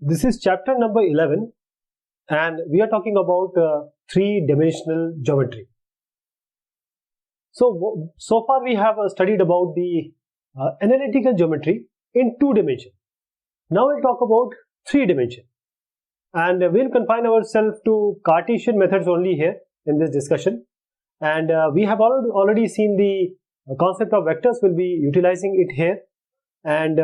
This is chapter number 11 and we are talking about three-dimensional geometry. So far we have studied about the analytical geometry in 2 dimensions. Now we'll talk about 3 dimensions and we'll confine ourselves to Cartesian methods only here in this discussion. And we have already seen the concept of vectors. We'll be utilizing it here, and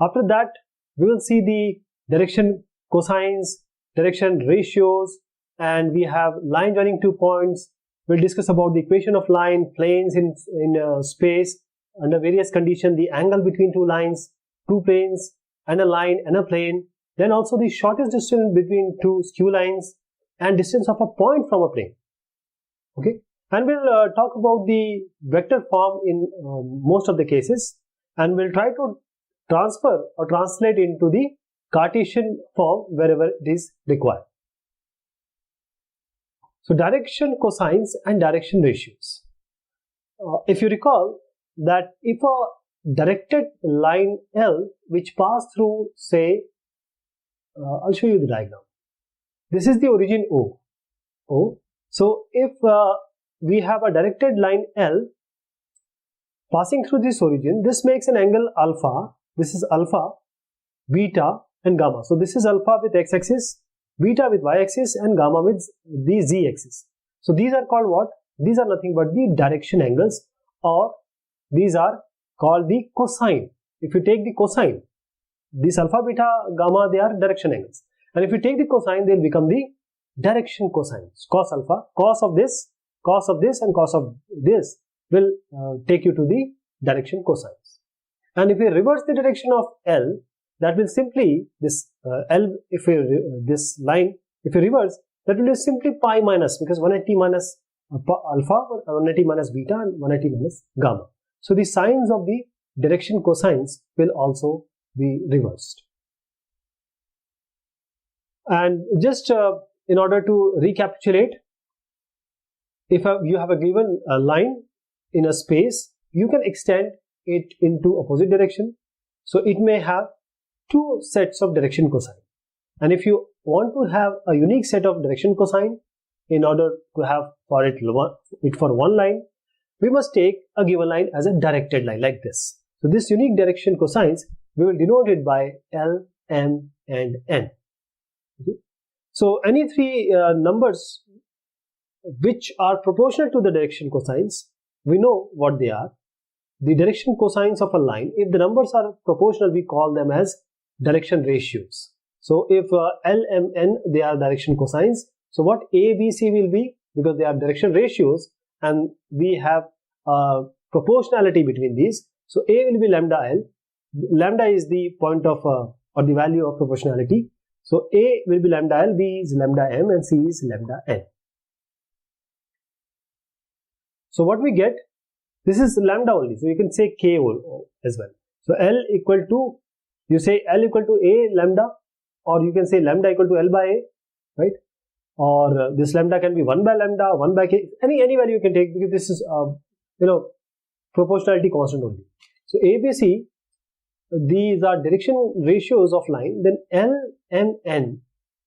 after that we will see the direction cosines, direction ratios, and we have line joining 2 points. We'll discuss about the equation of line, planes in space under various conditions, the angle between 2 lines, 2 planes, and a line and a plane. Then also the shortest distance between 2 skew lines and distance of a point from a plane. Okay, and we'll talk about the vector form in most of the cases, and we'll try to transfer or translate into the Cartesian form wherever it is required. So direction cosines and direction ratios. If you recall that if a directed line L which passed through, say, I'll show you the diagram. This is the origin O. So if we have a directed line L passing through this origin, this makes an angle alpha. This is alpha, beta and gamma. So this is alpha with x-axis, beta with y-axis, and gamma with the z-axis. So these are called what? These are nothing but the direction angles, or these are called the cosine. If you take the cosine, this alpha, beta, gamma, they are direction angles. And if you take the cosine, they'll become the direction cosines. Cos alpha, cos of this, and cos of this will take you to the direction cosines. And if we reverse the direction of L, that will simply, this L, this line, if you reverse, that will be simply pi minus, because 180 minus alpha, 180 minus beta, and 180 minus gamma. So the signs of the direction cosines will also be reversed. And just in order to recapitulate, if you have a given line in a space, you can extend it into opposite direction. So it may have 2 sets of direction cosine. And if you want to have a unique set of direction cosine, in order to have for it for one line, we must take a given line as a directed line like this. So this unique direction cosines, we will denote it by L, M, and N. Okay. So any 3 numbers which are proportional to the direction cosines, we know what they are. The direction cosines of a line, if the numbers are proportional, we call them as direction ratios. So if L, M, N, they are direction cosines. So what A, B, C will be, because they are direction ratios and we have proportionality between these. So A will be lambda L. Lambda is the point of or the value of proportionality. So A will be lambda L, B is lambda M, and C is lambda N. So what we get, this is lambda only, so you can say K as well. So L equal to, you say L equal to A lambda, or you can say lambda equal to L by A, right? Or this lambda can be 1 by lambda, 1 by K, any value you can take, because this is proportionality constant only. So A, B, C, these are direction ratios of line. Then L, M, N,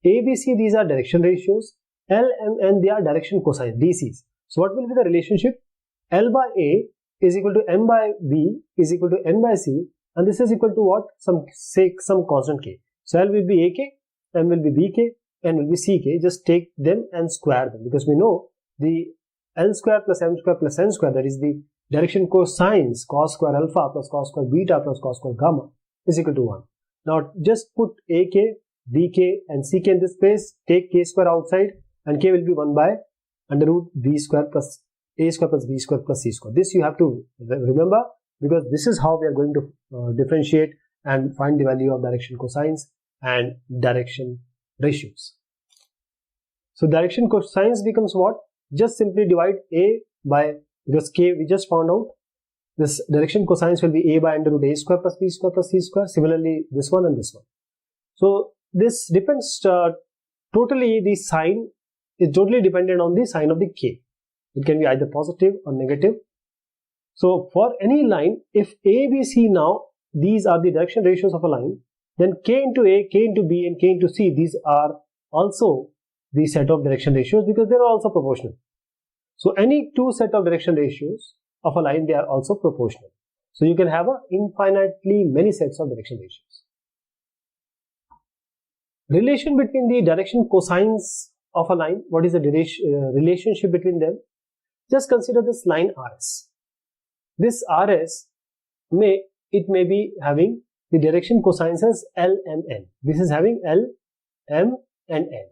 A, B, C, these are direction ratios. L, M, N, they are direction cosines, DCs. So what will be the relationship? L by A is equal to M by B is equal to N by C, and this is equal to what? Some constant K. So L will be AK, M will be BK, N will be CK. Just take them and square them, because we know the L square plus M square plus N square, that is the direction cosines, cos square alpha plus cos square beta plus cos square gamma, is equal to 1. Now just put AK, BK and CK in this space, take K square outside, and K will be 1 by under root B square plus A square plus B square plus C square. This you have to remember, because this is how we are going to differentiate and find the value of direction cosines and direction ratios. So direction cosines becomes what? Just simply divide A by, because K we just found out, this direction cosines will be A by under root A square plus B square plus C square. Similarly this one and this one. So this depends totally, the sign is totally dependent on the sign of the K. It can be either positive or negative. So for any line, if A, B, C now, these are the direction ratios of a line, then k into A, k into B, and k into C, these are also the set of direction ratios because they are also proportional. So any two set of direction ratios of a line, they are also proportional. So you can have a infinitely many sets of direction ratios. Relation between the direction cosines of a line. What is the relationship between them? Just consider this line RS. This RS may be having the direction cosines as L and N. This is having L, M and N.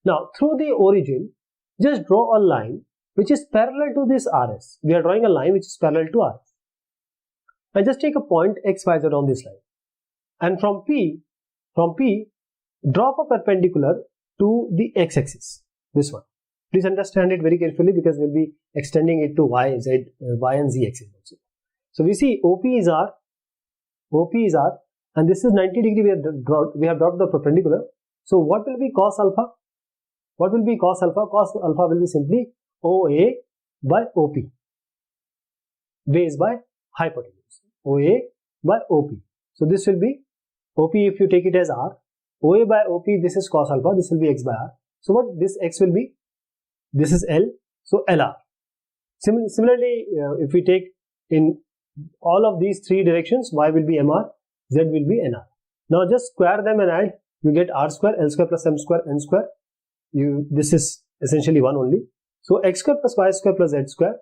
Now through the origin, just draw a line which is parallel to this RS. We are drawing a line which is parallel to RS. And just take a point XYZ on this line. And from P, drop a perpendicular to the x-axis. This one. Please understand it very carefully because we'll be extending it to y and z axis also. So we see OP is R, and this is 90 degree. We have dropped the perpendicular. So what will be cos alpha? What will be cos alpha? Cos alpha will be simply OA by OP. Base by hypotenuse. OA by OP. So this will be OP if you take it as R. OA by OP, this is cos alpha, this will be x by R. So what this x will be? This is L, so LR. Similarly, if we take in all of these three directions, y will be MR, z will be NR. Now just square them and add, you get R square, L square plus M square, N square. This is essentially 1 only. So x square plus y square plus z square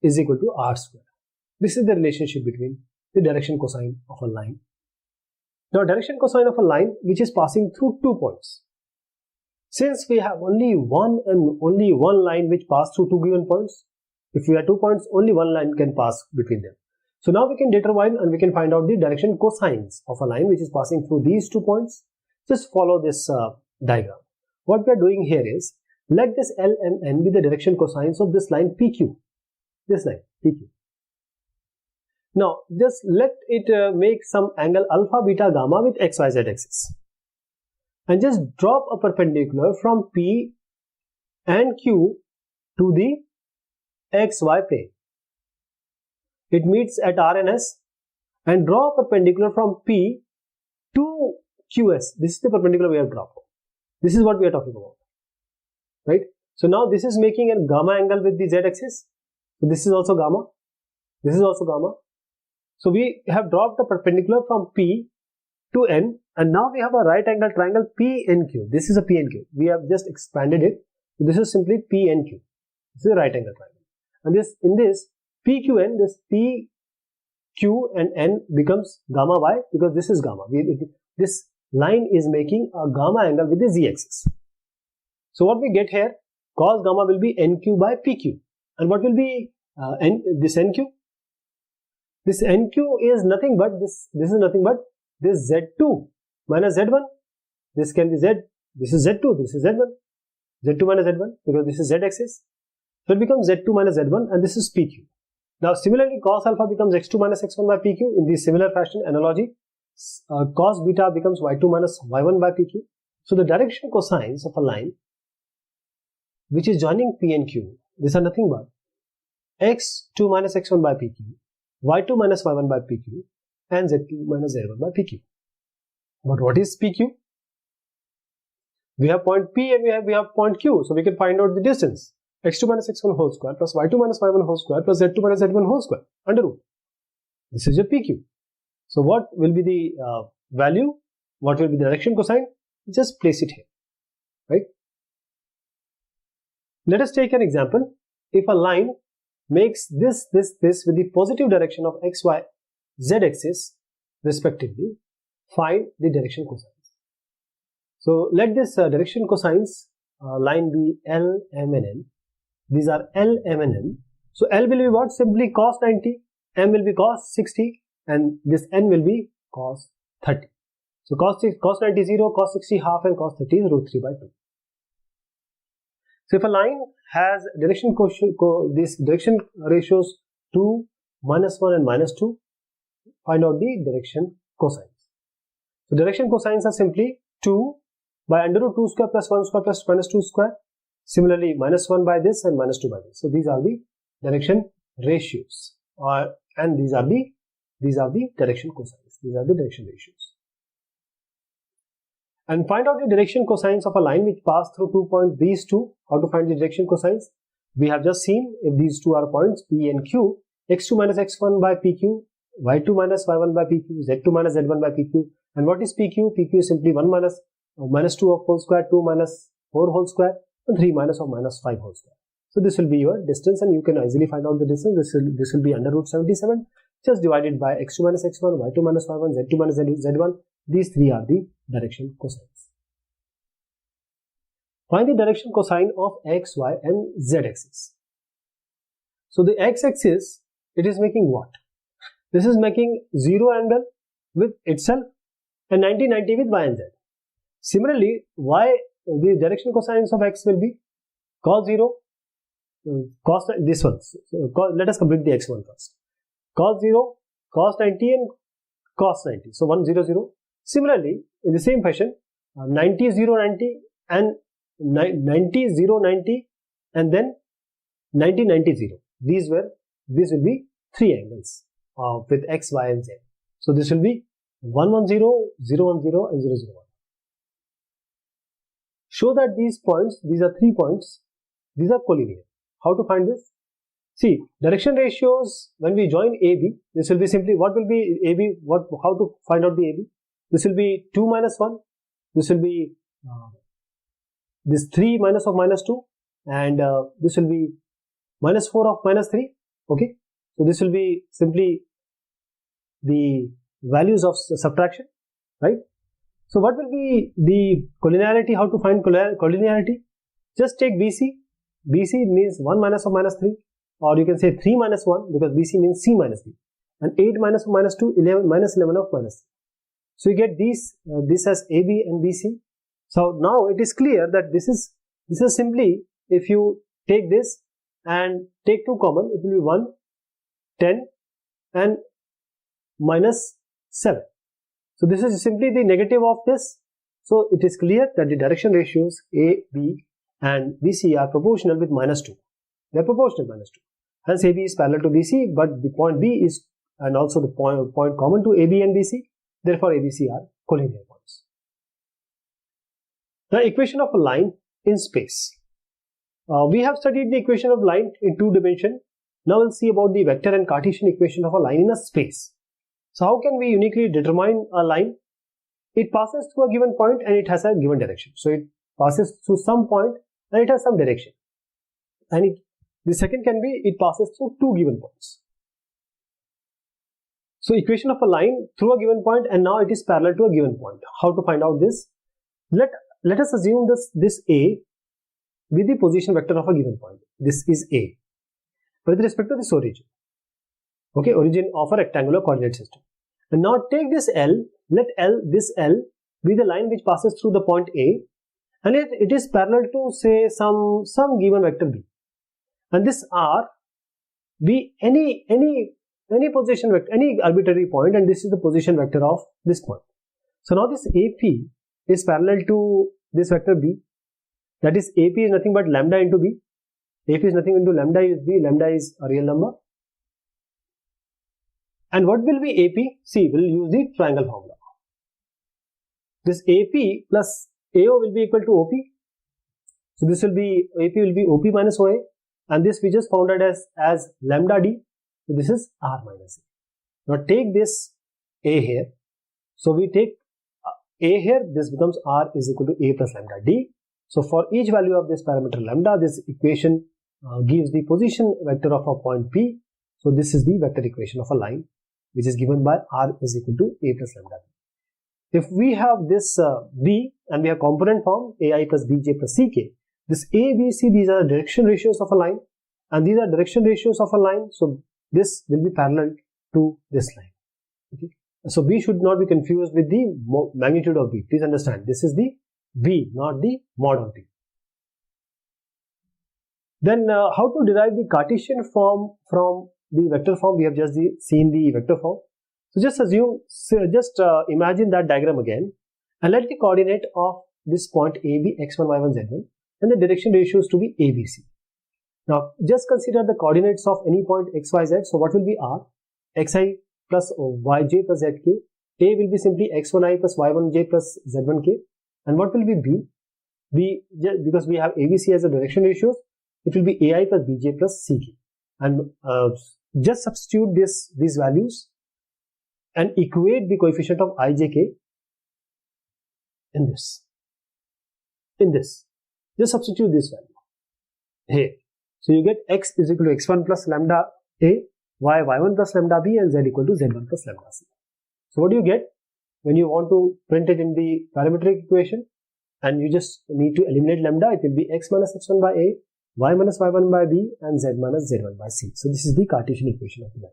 is equal to R square. This is the relationship between the direction cosine of a line. Now direction cosine of a line which is passing through 2 points. Since we have only one line which pass through 2 given points, if we have 2 points, only one line can pass between them. So now we can determine and we can find out the direction cosines of a line which is passing through these 2 points. Just follow this diagram. What we are doing here is, let this L and N be the direction cosines of this line PQ. This line PQ. Now just let it make some angle alpha, beta, gamma with XYZ axis. And just drop a perpendicular from P and Q to the XY plane. It meets at R and S, and draw a perpendicular from P to QS. This is the perpendicular we have dropped. This is what we are talking about, right? So now this is making a gamma angle with the Z axis. So this is also gamma. This is also gamma. So we have dropped a perpendicular from P to N, and now we have a right angle triangle PNQ. This is a PNQ. We have just expanded it. So this is simply PNQ. This is a right angle triangle. And in this PQN, this PQ and N becomes gamma Y because this is gamma. This line is making a gamma angle with the Z axis. So what we get here, cos gamma will be NQ by PQ. And what will be this NQ? This NQ is nothing but this is nothing but this Z2 minus Z1. This can be Z. This is Z2. This is Z1. Z2 minus Z1 because this is Z axis. So it becomes Z2 minus Z1 and this is PQ. Now similarly, cos alpha becomes X2 minus X1 by PQ. In the similar fashion analogy, cos beta becomes Y2 minus Y1 by PQ. So the direction cosines of a line which is joining P and Q, these are nothing but X2 minus X1 by PQ, Y2 minus Y1 by PQ, and Z2 minus Z1 by PQ. But what is PQ? We have point P and we have point Q, so we can find out the distance. X2 minus X1 whole square plus Y2 minus Y1 whole square plus Z2 minus Z1 whole square under root. This is your PQ. So what will be the value? What will be the direction cosine? Just place it here, right? Let us take an example. If a line makes this with the positive direction of X, Y, Z axis respectively, find the direction cosines. So let this direction cosines line be L, M and N. These are L, M and N. So L will be what? Simply cos 90, M will be cos 60 and this N will be cos 30. So cos 90 is 0, cos 60 half and cos 30 is root 3 by 2. So if a line has these direction ratios 2, minus 1 and minus 2, find out the direction cosines. So direction cosines are simply 2 by under root 2 square plus 1 square plus minus 2 square. Similarly, minus 1 by this and minus 2 by this. So these are the direction ratios, and these are the direction cosines. These are the direction ratios. And find out the direction cosines of a line which pass through 2 points. These two, how to find the direction cosines? We have just seen if these two are points P and Q, x2 minus x1 by PQ, y2 minus y1 by PQ, z2 minus z1 by PQ. And what is PQ? PQ is simply 1 minus 2 of whole square, 2 minus 4 whole square, and 3 minus of minus 5 whole square. So this will be your distance, and you can easily find out the distance. This will be under root 77, just divided by x2 minus x1, y2 minus y1, z2 minus z1. These three are the direction cosines. Find the direction cosine of x, y, and z axis. So the x axis, it is making what? This is making 0 angle with itself and 90 with y and z. Similarly, y, the direction cosines of x will be cos 0, cos this one. So let us complete the x1 first. Cos 0, cos 90 and cos 90. So 1 0 0. Similarly, in the same fashion, 90 0 90 and 90 0 90 and then 90 90 0. These will be three angles with x, y, and z. So this will be 1 1 0, 0 1 0, and 0 0 1. Show that these points, these are 3 points, these are collinear. How to find this? See, direction ratios, when we join AB, this will be simply, what will be AB, how to find out the AB? This will be 2 minus 1, this will be this 3 minus of minus 2, and this will be minus 4 of minus 3, okay? So this will be simply the values of subtraction, right? So what will be the collinearity? How to find collinearity? Just take BC. BC means 1 minus of minus 3, or you can say 3 minus 1, because BC means C minus B, and 8 minus of minus 2, 11 minus 11 of minus 3. So you get these this as AB and BC. So now it is clear that this is simply, if you take this and take 2 common, it will be 1, 10 and minus 7. So this is simply the negative of this. So it is clear that the direction ratios A, B and BC are proportional with minus 2. They are proportional minus 2. Hence AB is parallel to BC, but the point B is, and also the point common to AB and BC. Therefore ABC are collinear points. The equation of a line in space. We have studied the equation of line in 2 dimensions. Now we'll see about the vector and Cartesian equation of a line in a space. So how can we uniquely determine a line? It passes through a given point and it has a given direction. So it passes through some point and it has some direction. And the second can be, it passes through 2 given points. So equation of a line through a given point, and now it is parallel to a given point. How to find out this? Let us assume this A with the position vector of a given point. This is A with respect to this origin. Okay, origin of a rectangular coordinate system. And now take this L, let this L be the line which passes through the point A, and it is parallel to, say, some given vector B. And this R be any position vector, any arbitrary point, and this is the position vector of this point. So now this AP is parallel to this vector B. That is, AP is nothing but lambda into B. AP is nothing into lambda is B. Lambda is a real number. And what will be AP? See, we'll use the triangle formula. This AP plus AO will be equal to OP. So this will be, AP will be OP minus OA, and this we just found out as lambda D. So this is R minus A. Now take this A here. So we take A here, this becomes R is equal to A plus lambda D. So for each value of this parameter lambda, this equation gives the position vector of a point P. So this is the vector equation of a line, which is given by R is equal to A plus lambda B. If we have this B and we have component form AI plus BJ plus CK, this A, B, C, these are the direction ratios of a line, and these are direction ratios of a line. So this will be parallel to this line. Okay. So B should not be confused with the magnitude of B. Please understand, this is the B, not the mod of B. Then how to derive the Cartesian form from the vector form? We have just seen the vector form. So just imagine that diagram again, and let the coordinate of this point A be x1, y1, z1, and the direction ratios to be ABC. Now just consider the coordinates of any point x, y, z. So what will be R? Xi plus yj plus zk. A will be simply x1i plus y1j plus z1k. And what will be B? Because we have ABC as a direction ratios, it will be AI plus BJ plus CK. And just substitute these values and equate the coefficient of IJK in this. Just substitute this value here. So you get X is equal to X1 plus lambda A, Y Y1 plus lambda B, and Z equal to Z1 plus lambda C. So what do you get when you want to print it in the parametric equation? And you just need to eliminate lambda. It will be X minus X1 by A, Y minus Y1 by B, and Z minus Z1 by C. So this is the Cartesian equation of the line.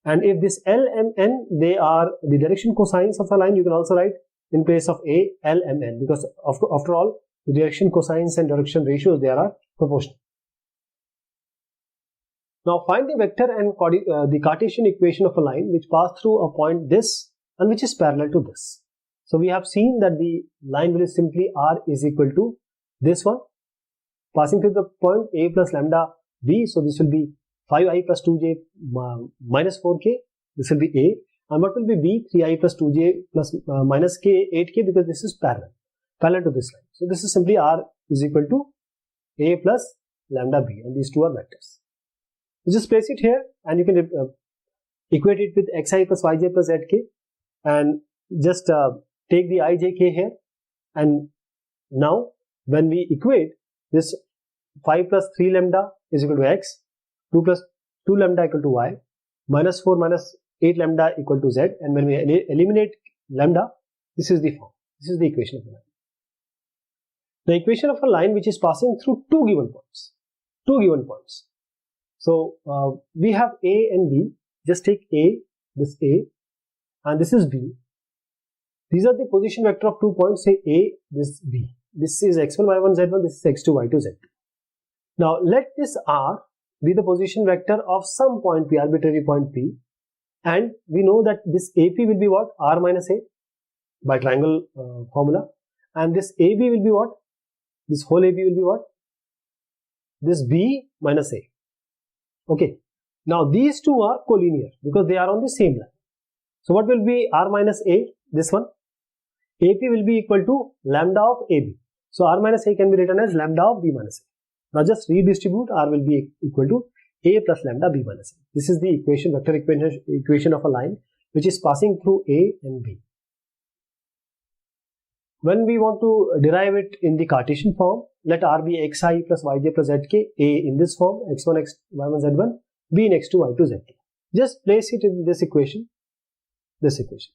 And if this L, M, N, they are the direction cosines of a line, you can also write in place of A, L, M, N, because after all, the direction cosines and direction ratios, they are proportional. Now find the vector and the Cartesian equation of a line which pass through a point this and which is parallel to this. So we have seen that the line will simply R is equal to this one passing through the point A plus lambda B. So this will be 5i plus 2j minus 4k. This will be A. And what will be B? 3i plus 2j plus minus k 8k, because this is parallel to this line. So this is simply R is equal to A plus lambda B, and these two are vectors. You just place it here and you can equate it with xi plus yj plus zk, and just take the ijk here. And now when we equate this, 5 plus 3 lambda is equal to x, 2 plus 2 lambda equal to y, minus 4 minus 8 lambda equal to z, and when we eliminate lambda, this is the form. This is the equation of the line. The equation of a line which is passing through two given points. So we have A and B. Just take A, this A, and this is B. These are the position vector of 2 points. Say A, this B. This is x1, y1, z1. This is x2, y2, z2. Now let this R be the position vector of some point P, arbitrary point P, and we know that this AP will be what? R minus A by triangle formula, and this AB will be what? This whole AB will be what? This B minus A. Okay. Now these two are collinear because they are on the same line. So what will be R minus A? This one. AP will be equal to lambda of AB. So R minus A can be written as lambda of B minus A. Now just redistribute. R will be equal to A plus lambda B minus A. This is the vector equation of a line which is passing through A and B. When we want to derive it in the Cartesian form, let R be xi plus yj plus zk, A in this form, x1, y1, z1, B in x2, y2, zk. Just place it in this equation,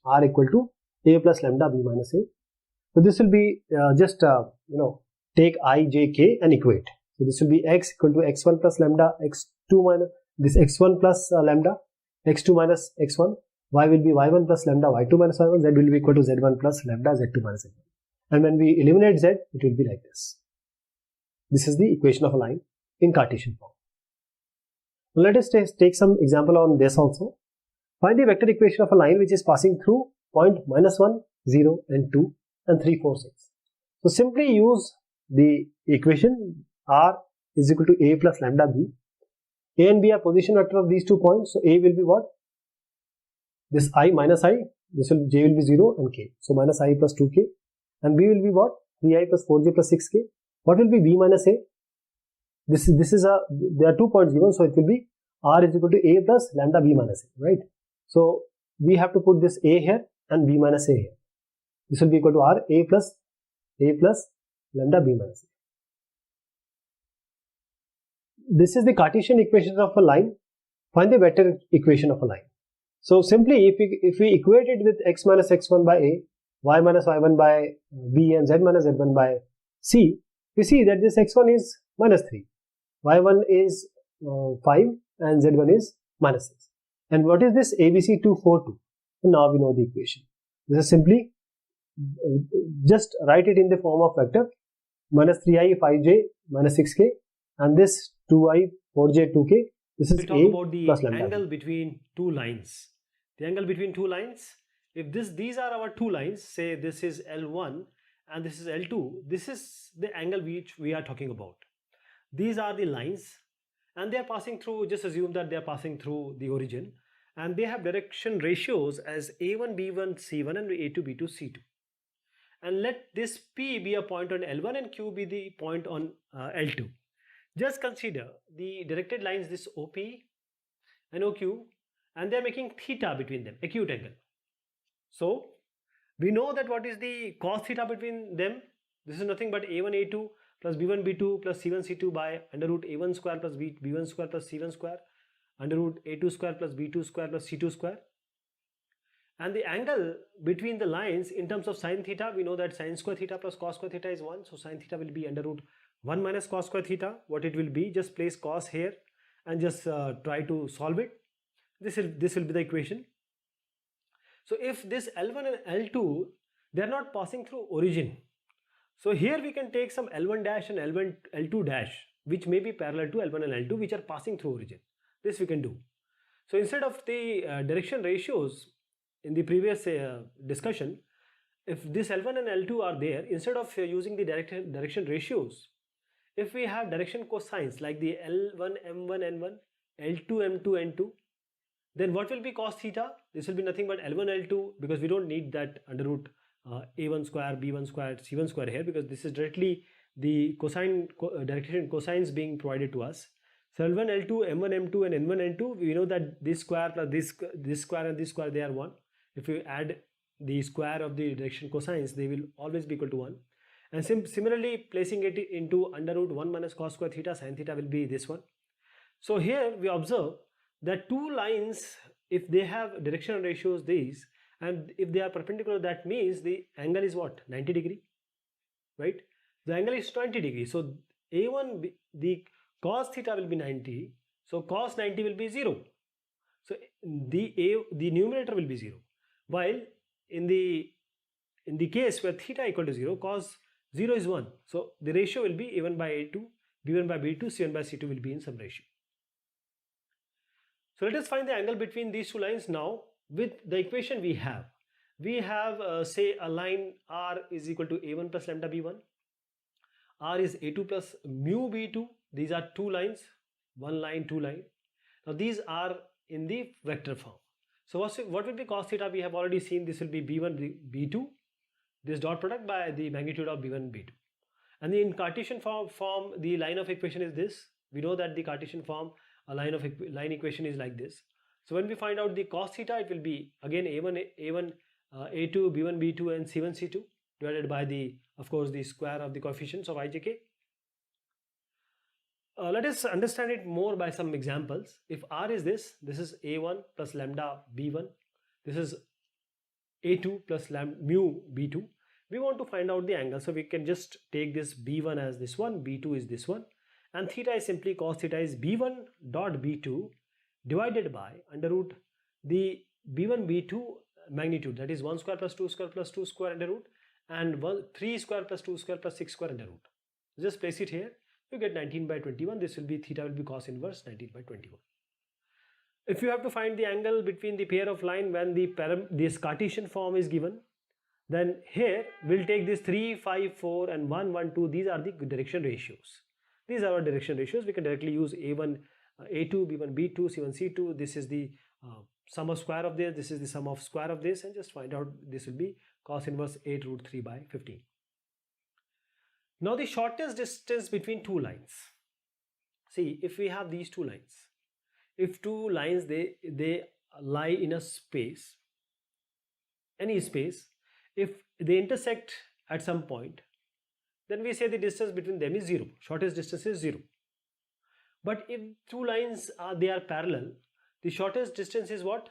R equal to A plus lambda B minus A. So this will be take I, j, k and equate. So this will be x equal to x1 plus lambda, x2 minus this x1 plus lambda, x2 minus x1, y will be y1 plus lambda, y2 minus y1, z will be equal to z1 plus lambda, z2 minus z1. And when we eliminate z, it will be like this. This is the equation of a line in Cartesian form. Now let us take some example on this also. Find the vector equation of a line which is passing through point minus 1, 0 and 2 and 3, 4, 6. So simply use the equation R is equal to A plus lambda B. A and B are position vector of these 2 points. So A will be what? This I minus I. J will be 0 and k. So minus I plus 2k. And B will be what? 3i plus 4j plus 6k. What will be B minus A? There are 2 points given, so it will be R is equal to A plus lambda B minus A, right? So we have to put this A here and B minus A here. This will be equal to R, A plus lambda B minus A. This is the Cartesian equation of a line. Find the vector equation of a line. So simply if we equate it with x minus x1 by A, y minus y1 by B and z minus z1 by C, we see that this x1 is minus 3, y1 is 5 and z1 is minus 6. And what is this? ABC 2, 4, 2. And now we know the equation. This is simply just write it in the form of vector minus 3i 5j minus 6k, and this 2i 4j 2k. This is A about the plus lambda. Angle between two lines. The angle between two lines. If these are our two lines, say this is L1 and this is L2, this is the angle which we are talking about. These are the lines and they are passing through, just assume that they are passing through the origin, and they have direction ratios as A1, B1, C1 and A2, B2, C2. and let this P be a point on L1 and Q be the point on L2. Just consider the directed lines, this OP and OQ, and they are making theta between them, acute angle. So we know that what is the cos theta between them. This is nothing but A1 A2 plus B1 B2 plus C1 C2 by under root A1 square plus B1 square plus C1 square under root A2 square plus B2 square plus C2 square. And the angle between the lines in terms of sin theta, we know that sin square theta plus cos square theta is 1. So sin theta will be under root 1 minus cos square theta. What it will be, just place cos here and just try to solve it. This will be the equation. So if this L1 and L2, they are not passing through origin. So here we can take some L1 dash and L2 dash, which may be parallel to L1 and L2, which are passing through origin. This we can do. So instead of the direction ratios in the previous discussion, if this L1 and L2 are there, instead of using the direction ratios, if we have direction cosines like the L1 M1 N1, L2 M2 N2, then what will be cos theta? This will be nothing but L1 L2, because we don't need that under root A1 square, B1 square, C1 square here, because this is directly the cosine direction cosines being provided to us. So L1 L2 M1 M2 and N1 N2, we know that this square plus this square and this square, they are 1. If you add the square of the direction cosines, they will always be equal to 1. And similarly, placing it into under root 1 minus cos square theta, sin theta will be this one. So here we observe that two lines, if they have directional ratios these, and if they are perpendicular, that means the angle is what? 90 degree, right? The angle is 20 degree. So A1, the cos theta will be 90. So cos 90 will be 0. So the numerator will be 0. While in the case where theta equal to 0, cos 0 is 1. So the ratio will be A1 by A2, B1 by B2, C1 by C2 will be in some ratio. So let us find the angle between these two lines now with the equation we have. We have say a line R is equal to A1 plus lambda B1. R is A2 plus mu B2. These are two lines, one line, two line. Now these are in the vector form. So what will be cos theta? We have already seen this will be B1 B2, this dot product by the magnitude of B1 B2. And in Cartesian form, the line of equation is this. We know that the Cartesian form, a line equation is like this. So when we find out the cos theta, it will be again A1 A2 B1 B2 and C1 C2 divided by the, of course, the square of the coefficients of IJK. Let us understand it more by some examples. If R is this is A1 plus lambda B1. This is A2 plus mu B2. We want to find out the angle. So we can just take this B1 as this one, B2 is this one. And theta is simply, cos theta is B1 dot B2 divided by under root the B1 B2 magnitude, that is 1 square plus 2 square plus 2 square under root, and 3 square plus 2 square plus 6 square under root. Just place it here. You get 19 by 21. This will be, theta will be cos inverse 19 by 21. If you have to find the angle between the pair of line when this Cartesian form is given, then here we'll take this 3, 5, 4 and 1, 1, 2. These are the direction ratios. These are our direction ratios. We can directly use A1, A2, B1, B2, C1, C2. This is the sum of square of this. This is the sum of square of this, and just find out this will be cos inverse 8 root 3 by 15. Now the shortest distance between two lines. See, if we have these two lines, if two lines they lie in a space, any space, if they intersect at some point, then we say the distance between them is 0. Shortest distance is 0. But if two lines they are parallel, the shortest distance is what?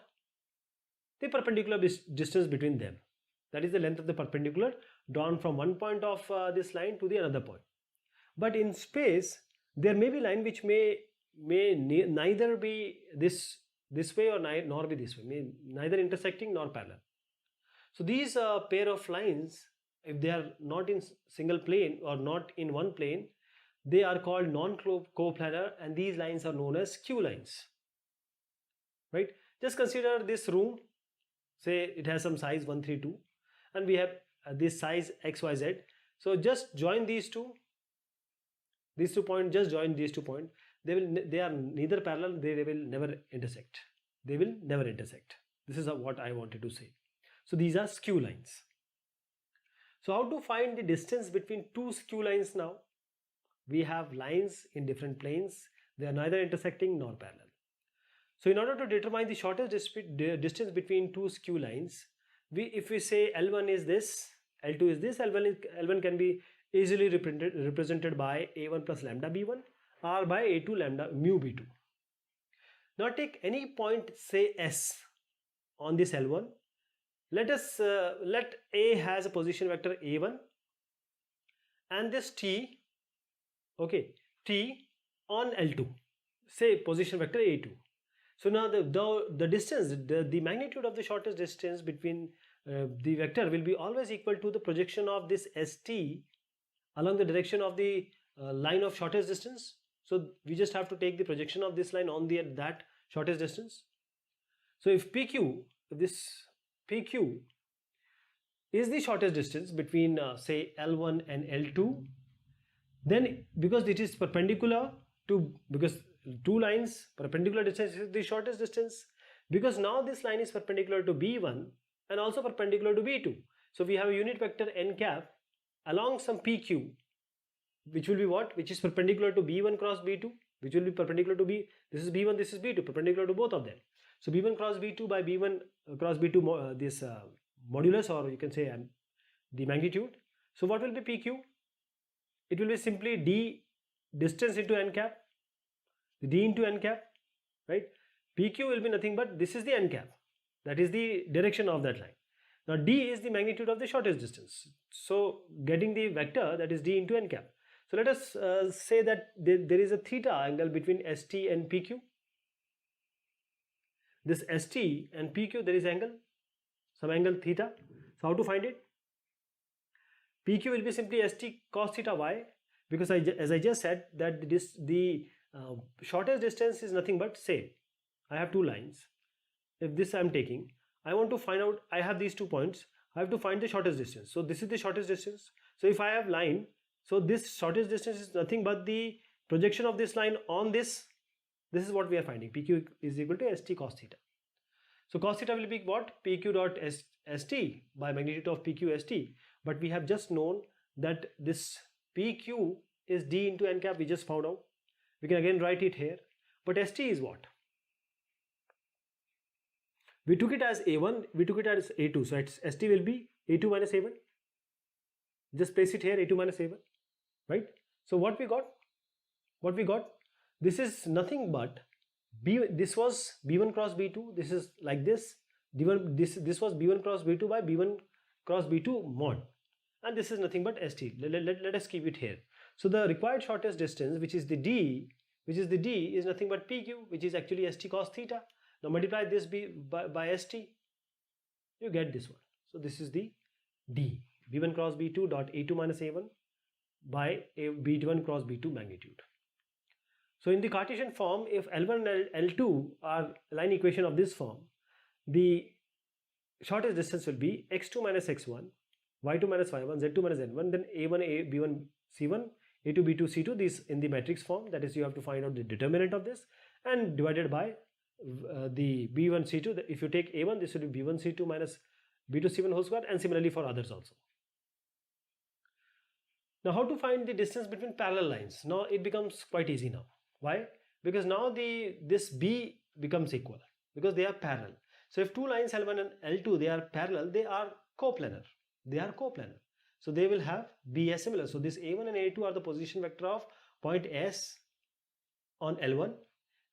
The perpendicular distance between them. That is the length of the perpendicular drawn from one point of this line to the another point. But in space, there may be line which may neither be this way or nor be this way, neither intersecting nor parallel. So these pair of lines, if they are not in single plane or not in one plane, they are called non-coplanar, and these lines are known as skew lines. Right? Just consider this room. Say it has some size 132, and we have this size XYZ. So just join these two points. Just join these 2 points. They are neither parallel. They will never intersect. They will never intersect. This is what I wanted to say. So these are skew lines. So how to find the distance between two skew lines now? We have lines in different planes. They are neither intersecting nor parallel. So in order to determine the shortest distance between two skew lines, if we say L1 is this, L2 is this, L1 can be easily represented by A1 plus lambda B1 or by A2 lambda mu B2. Now take any point, say S, on this L1. Let A has a position vector A1 and this T, okay, T on L2, say position vector A2. So now the distance, the magnitude of the shortest distance between the vector will be always equal to the projection of this ST along the direction of the line of shortest distance. So we just have to take the projection of this line on that shortest distance. So if this PQ is the shortest distance between say L1 and L2, then because it is perpendicular to, because two lines, perpendicular distance is the shortest distance, because now this line is perpendicular to B1 and also perpendicular to B2. So we have a unit vector n cap along some PQ, which will be what? Which is perpendicular to B1 cross B2, which will be perpendicular to this is B1, this is B2, perpendicular to both of them. So B1 cross B2 by B1 cross B2, this modulus, or you can say the magnitude. So what will be PQ? It will be simply D distance into n cap, the D into n cap, right? PQ will be nothing but this is the n cap, that is the direction of that line. Now D is the magnitude of the shortest distance, so getting the vector, that is D into n cap. So let us say that there is a theta angle between ST and PQ. This ST and PQ, there is angle, some angle theta. So how to find it? PQ will be simply ST cos theta y, because as I just said that the shortest distance is nothing but, say I have two lines. If this I am taking, I want to find out, I have these 2 points, I have to find the shortest distance. So this is the shortest distance. So if I have line, so this shortest distance is nothing but the projection of this line on this. This is what we are finding. PQ is equal to ST cos theta. So cos theta will be what? PQ dot ST by magnitude of PQ ST. But we have just known that this PQ is D into n cap. We just found out. We can again write it here. But ST is what? We took it as A1, we took it as A2. So ST will be A2 minus A1. Just place it here, A2 minus A1. Right? So what we got? What we got? This is nothing but this was B1 cross B2. This is like this. This was B1 cross B2 by B1 cross B2 mod. And this is nothing but ST. Let us keep it here. So the required shortest distance, which is the D, is nothing but PQ, which is actually ST cos theta. Now multiply this by ST, you get this one. So this is the D, B1 cross B2 dot A2 minus A1 by B1 cross B2 magnitude. So in the Cartesian form, if L1 and L2 are line equation of this form, the shortest distance will be x2 minus x1, y2 minus y1, z2 minus z1, then a1 b1 c1, a2 b2 c2, this in the matrix form, that is you have to find out the determinant of this, and divided by the b1 c2. If you take a1, this will be b1 c2 minus b2 c1 whole square, and similarly for others also. Now how to find the distance between parallel lines? Now it becomes quite easy now. Why? Because now this b becomes equal, because they are parallel. So if two lines L1 and L2, they are parallel, they are coplanar. So they will have b as similar. So this a1 and a2 are the position vector of point S on L1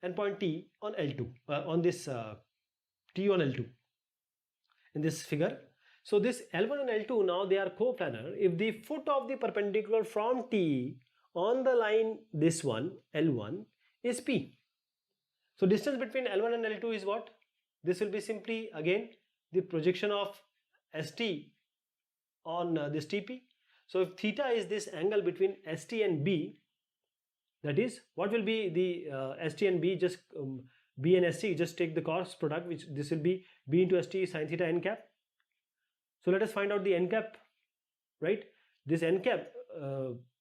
and point T on L2, on this T on L2 in this figure. So this L1 and L2, now they are coplanar if the foot of the perpendicular from T on the line, this one L1, is P. So distance between L1 and L2 is what? This will be simply again the projection of ST on this TP. So if theta is this angle between ST and B, that is, what will be the ST and B? Just B and ST, just take the cross product, which this will be B into ST sin theta n cap. So let us find out the n cap, right? This n cap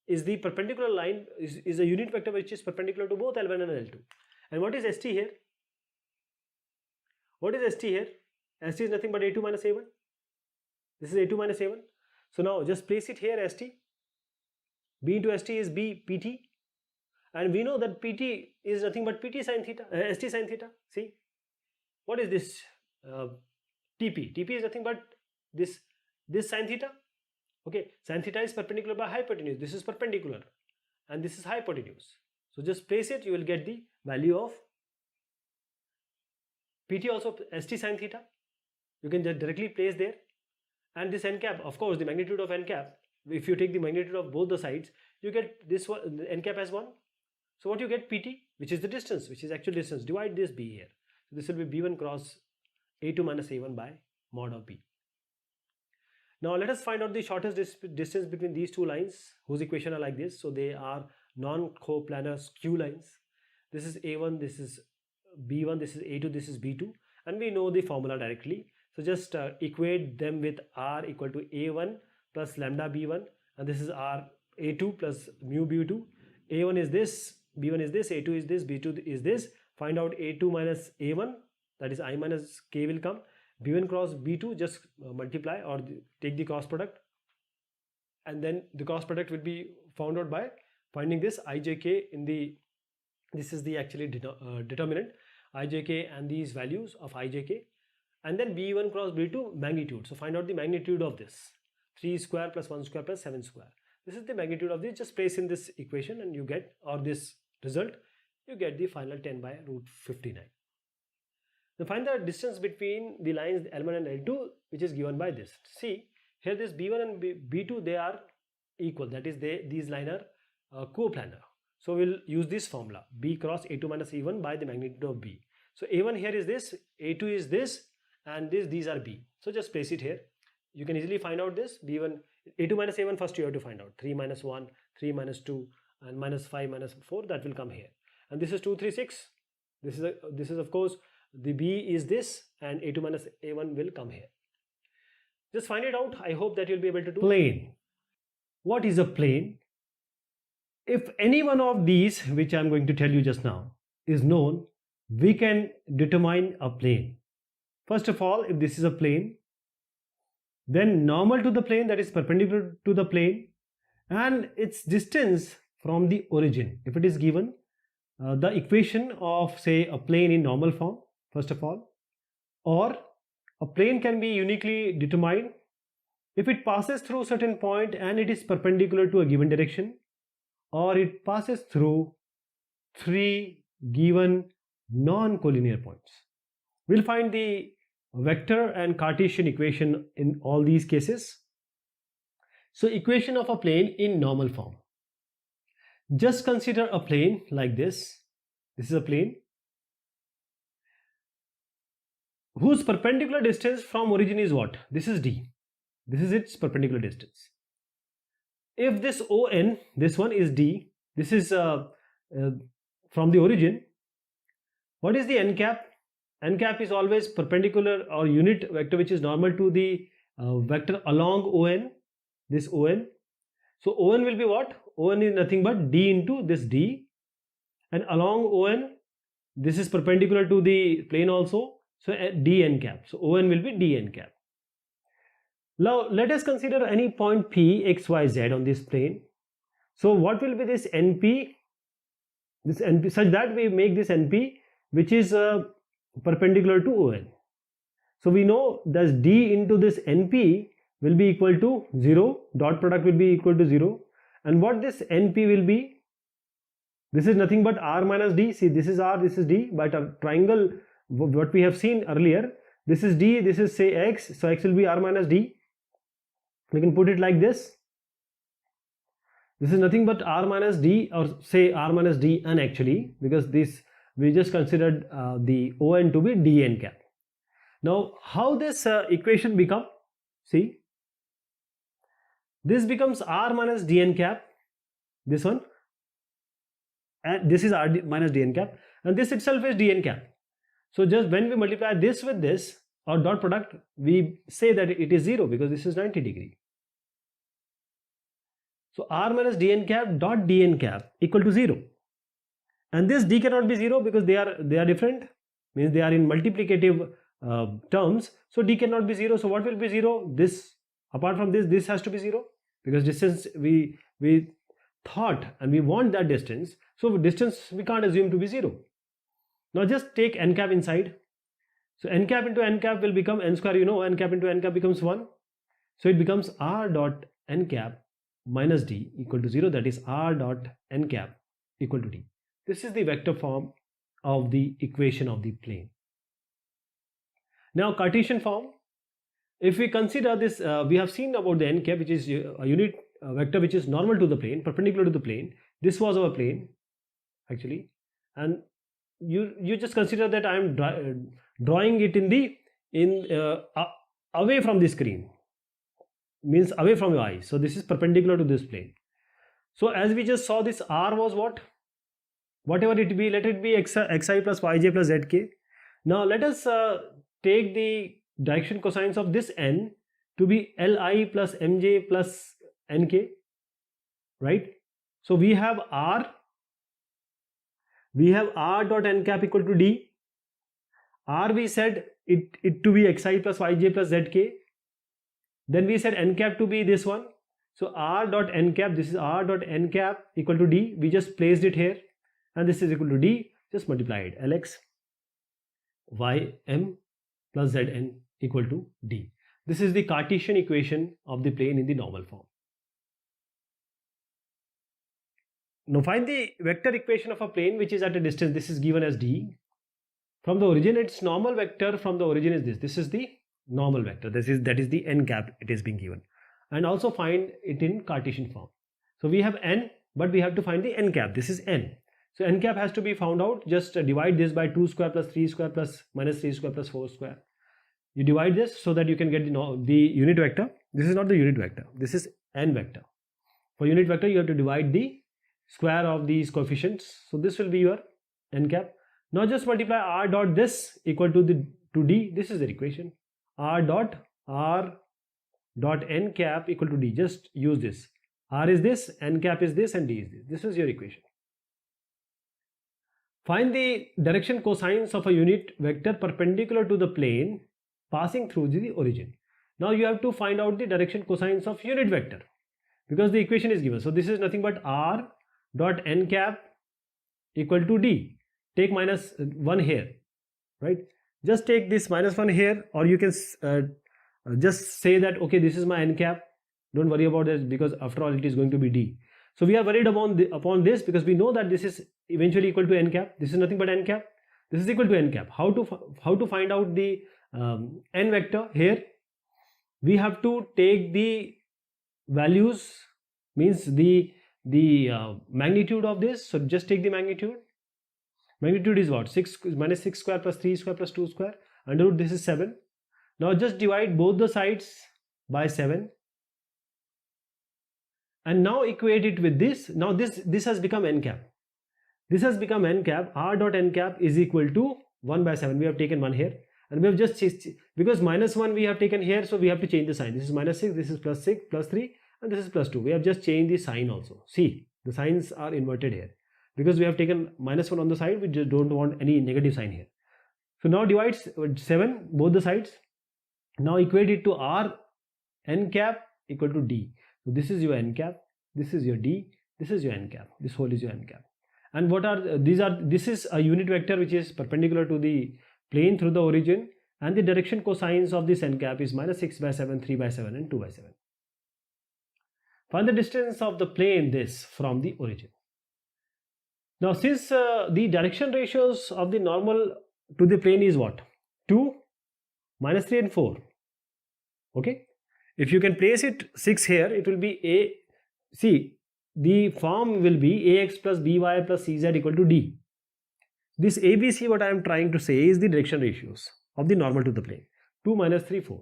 is the perpendicular line, is a unit vector which is perpendicular to both L1 and L2. And what is ST here? What is ST here? ST is nothing but A2 minus A1. This is A2 minus A1. So now just place it here, st. B into st is b pt, and we know that pt is nothing but pt sin theta, st sin theta. See, what is this tp? Tp is nothing but this sin theta. Okay, sin theta is perpendicular by hypotenuse. This is perpendicular and this is hypotenuse. So just place it, you will get the value of pt, also st sin theta. You can just directly place there. And this n cap, of course, the magnitude of n cap, if you take the magnitude of both the sides, you get this one, the n cap as 1. So what you get, pt, which is the distance, which is actual distance, divide this b here. So this will be b1 cross a2 minus a1 by mod of b. Now let us find out the shortest distance between these two lines whose equation are like this. So they are non-coplanar skew lines. This is a1, this is b1, this is a2, this is b2, and we know the formula directly. So just equate them with r equal to a1 plus lambda b1, and this is r a2 plus mu b2. a1 is this, b1 is this, a2 is this, b2 is this. Find out a2 minus a1, that is I minus k will come. b1 cross b2, just multiply or take the cross product, and then the cross product will be found out by finding this ijk in the, this is the actually determinant, ijk and these values of ijk, and then b1 cross b2 magnitude. So find out the magnitude of this, 3 square plus 1 square plus 7 square. This is the magnitude of this. Just place in this equation and you get, or this result, you get the final 10 by root 59. Now find the distance between the lines L1 and L2, which is given by this. See, here this b1 and b2, they are equal, that is these lines are coplanar. So we'll use this formula, b cross a2 minus a1 by the magnitude of b. So a1 here is this, a2 is this, and these are b. So just place it here. You can easily find out this b1, a2 minus a1, first you have to find out 3 minus 1, 3 minus 2, and minus 5 minus 4, that will come here. And this is 2, 3, 6. This is of course the b is this, and a2 minus a1 will come here. Just find it out. I hope that you'll be able to do. Plane. What is a plane? If any one of these, which I'm going to tell you just now, is known, we can determine a plane. First of all, if this is a plane, then normal to the plane, that is perpendicular to the plane, and its distance from the origin. If it is given, the equation of say a plane in normal form, first of all, or a plane can be uniquely determined if it passes through certain point and it is perpendicular to a given direction, or it passes through 3 given non-collinear points. We'll find the vector and Cartesian equation in all these cases. So equation of a plane in normal form. Just consider a plane like this. This is a plane whose perpendicular distance from origin is what? This is d. This is its perpendicular distance. If this ON, this one is d, this is from the origin. What is the n cap? N cap is always perpendicular or unit vector which is normal to the vector along ON, this ON. So ON will be what? ON is nothing but d into this d, and along ON, this is perpendicular to the plane also, so d n cap. So ON will be d n cap. Now let us consider any point P, x, y, z on this plane. So what will be this NP? This NP, such that we make this NP which is perpendicular to ON. So we know that d into this NP will be equal to 0, dot product will be equal to 0, and what this NP will be, this is nothing but r minus d. See, this is r, this is d, but a triangle, what we have seen earlier, this is d, this is say x, so x will be r minus d. We can put it like this. This is nothing but r minus d, or say r minus d n actually, because this we just considered the ON to be dn cap. Now how this equation become? See, this becomes r minus dn cap, this one, and this is r minus dn cap, and this itself is dn cap. So just when we multiply this with this, or dot product, we say that it is 0 because this is 90 degree. So r minus dn cap dot dn cap equal to 0, and this d cannot be 0 because they are different, means they are in multiplicative terms, so d cannot be 0. So what will be 0? This Apart from this, this has to be 0 because distance we thought and we want that distance. So distance we can't assume to be 0. Now just take n cap inside. So n cap into n cap will become n square. You know, n cap into n cap becomes 1. So it becomes r dot n cap minus d equal to 0. That is r dot n cap equal to d. This is the vector form of the equation of the plane. Now Cartesian form. If we consider this, we have seen about the n cap, which is a unit vector which is normal to the plane, perpendicular to the plane. This was our plane actually, and you just consider that I am drawing it away from the screen, means away from your eye. So this is perpendicular to this plane. So as we just saw, this r was what? Whatever it be, let it be xi plus yj plus zk. Now let us take the direction cosines of this n to be li plus mj plus nk, right? So we have r dot n cap equal to d. R we said it to be xi plus yj plus zk. Then we said n cap to be this one. So r dot n cap, this is r dot n cap equal to d. We just placed it here, and this is equal to d. Just multiply it. Lx ym plus zn equal to d. This is the Cartesian equation of the plane in the normal form. Now find the vector equation of a plane which is at a distance. This is given as d. From the origin, its normal vector from the origin is this. This is the normal vector. That is the n cap it is being given. And also find it in Cartesian form. So we have n, but we have to find the n cap. This is n. So n cap has to be found out. Just divide this by 2 square plus 3 square plus minus 3 square plus 4 square. You divide this so that you can get the unit vector. This is not the unit vector. This is n vector. For unit vector, you have to divide the square of these coefficients. So this will be your n cap. Now just multiply r dot this equal to d. This is the equation. R dot n cap equal to d. Just use this. R is this, n cap is this, and d is this. This is your equation. Find the direction cosines of a unit vector perpendicular to the plane passing through the origin. Now you have to find out the direction cosines of unit vector because the equation is given. So this is nothing but r dot n cap equal to d. Take minus 1 here, right? Just take this minus 1 here, or you can just say that okay, this is my n cap. Don't worry about this because after all it is going to be d. So we are worried upon this because we know that this is eventually equal to n cap. This is nothing but n cap. This is equal to n cap. How to find out the n vector here? We have to take the values, means the magnitude of this. So just take the magnitude. Magnitude is what? 6 minus 6 square plus 3 square plus 2 square. Under root, this is 7. Now just divide both the sides by 7. And now equate it with this. Now this has become n cap. This has become n cap. R dot n cap is equal to 1 by 7. We have taken 1 here. And we have just changed, because minus 1 we have taken here. So we have to change the sign. This is minus 6. This is plus 6, plus 3. And this is plus 2. We have just changed the sign also. See, the signs are inverted here. Because we have taken minus 1 on the side, we just don't want any negative sign here. So now divide 7 both the sides. Now equate it to r n cap equal to d. So this is your n cap, this is your d, this is your n cap. This whole is your n cap. And what are these? This is a unit vector which is perpendicular to the plane through the origin, and the direction cosines of this n cap is minus 6 by 7, 3 by 7, and 2 by 7. Find the distance of the plane this from the origin. Now since the direction ratios of the normal to the plane is what? 2, minus 3 and 4. Okay. If you can place it 6 here, it will be a. See, the form will be ax plus by plus cz equal to d. This ABC, what I am trying to say, is the direction ratios of the normal to the plane. 2, minus 3, 4.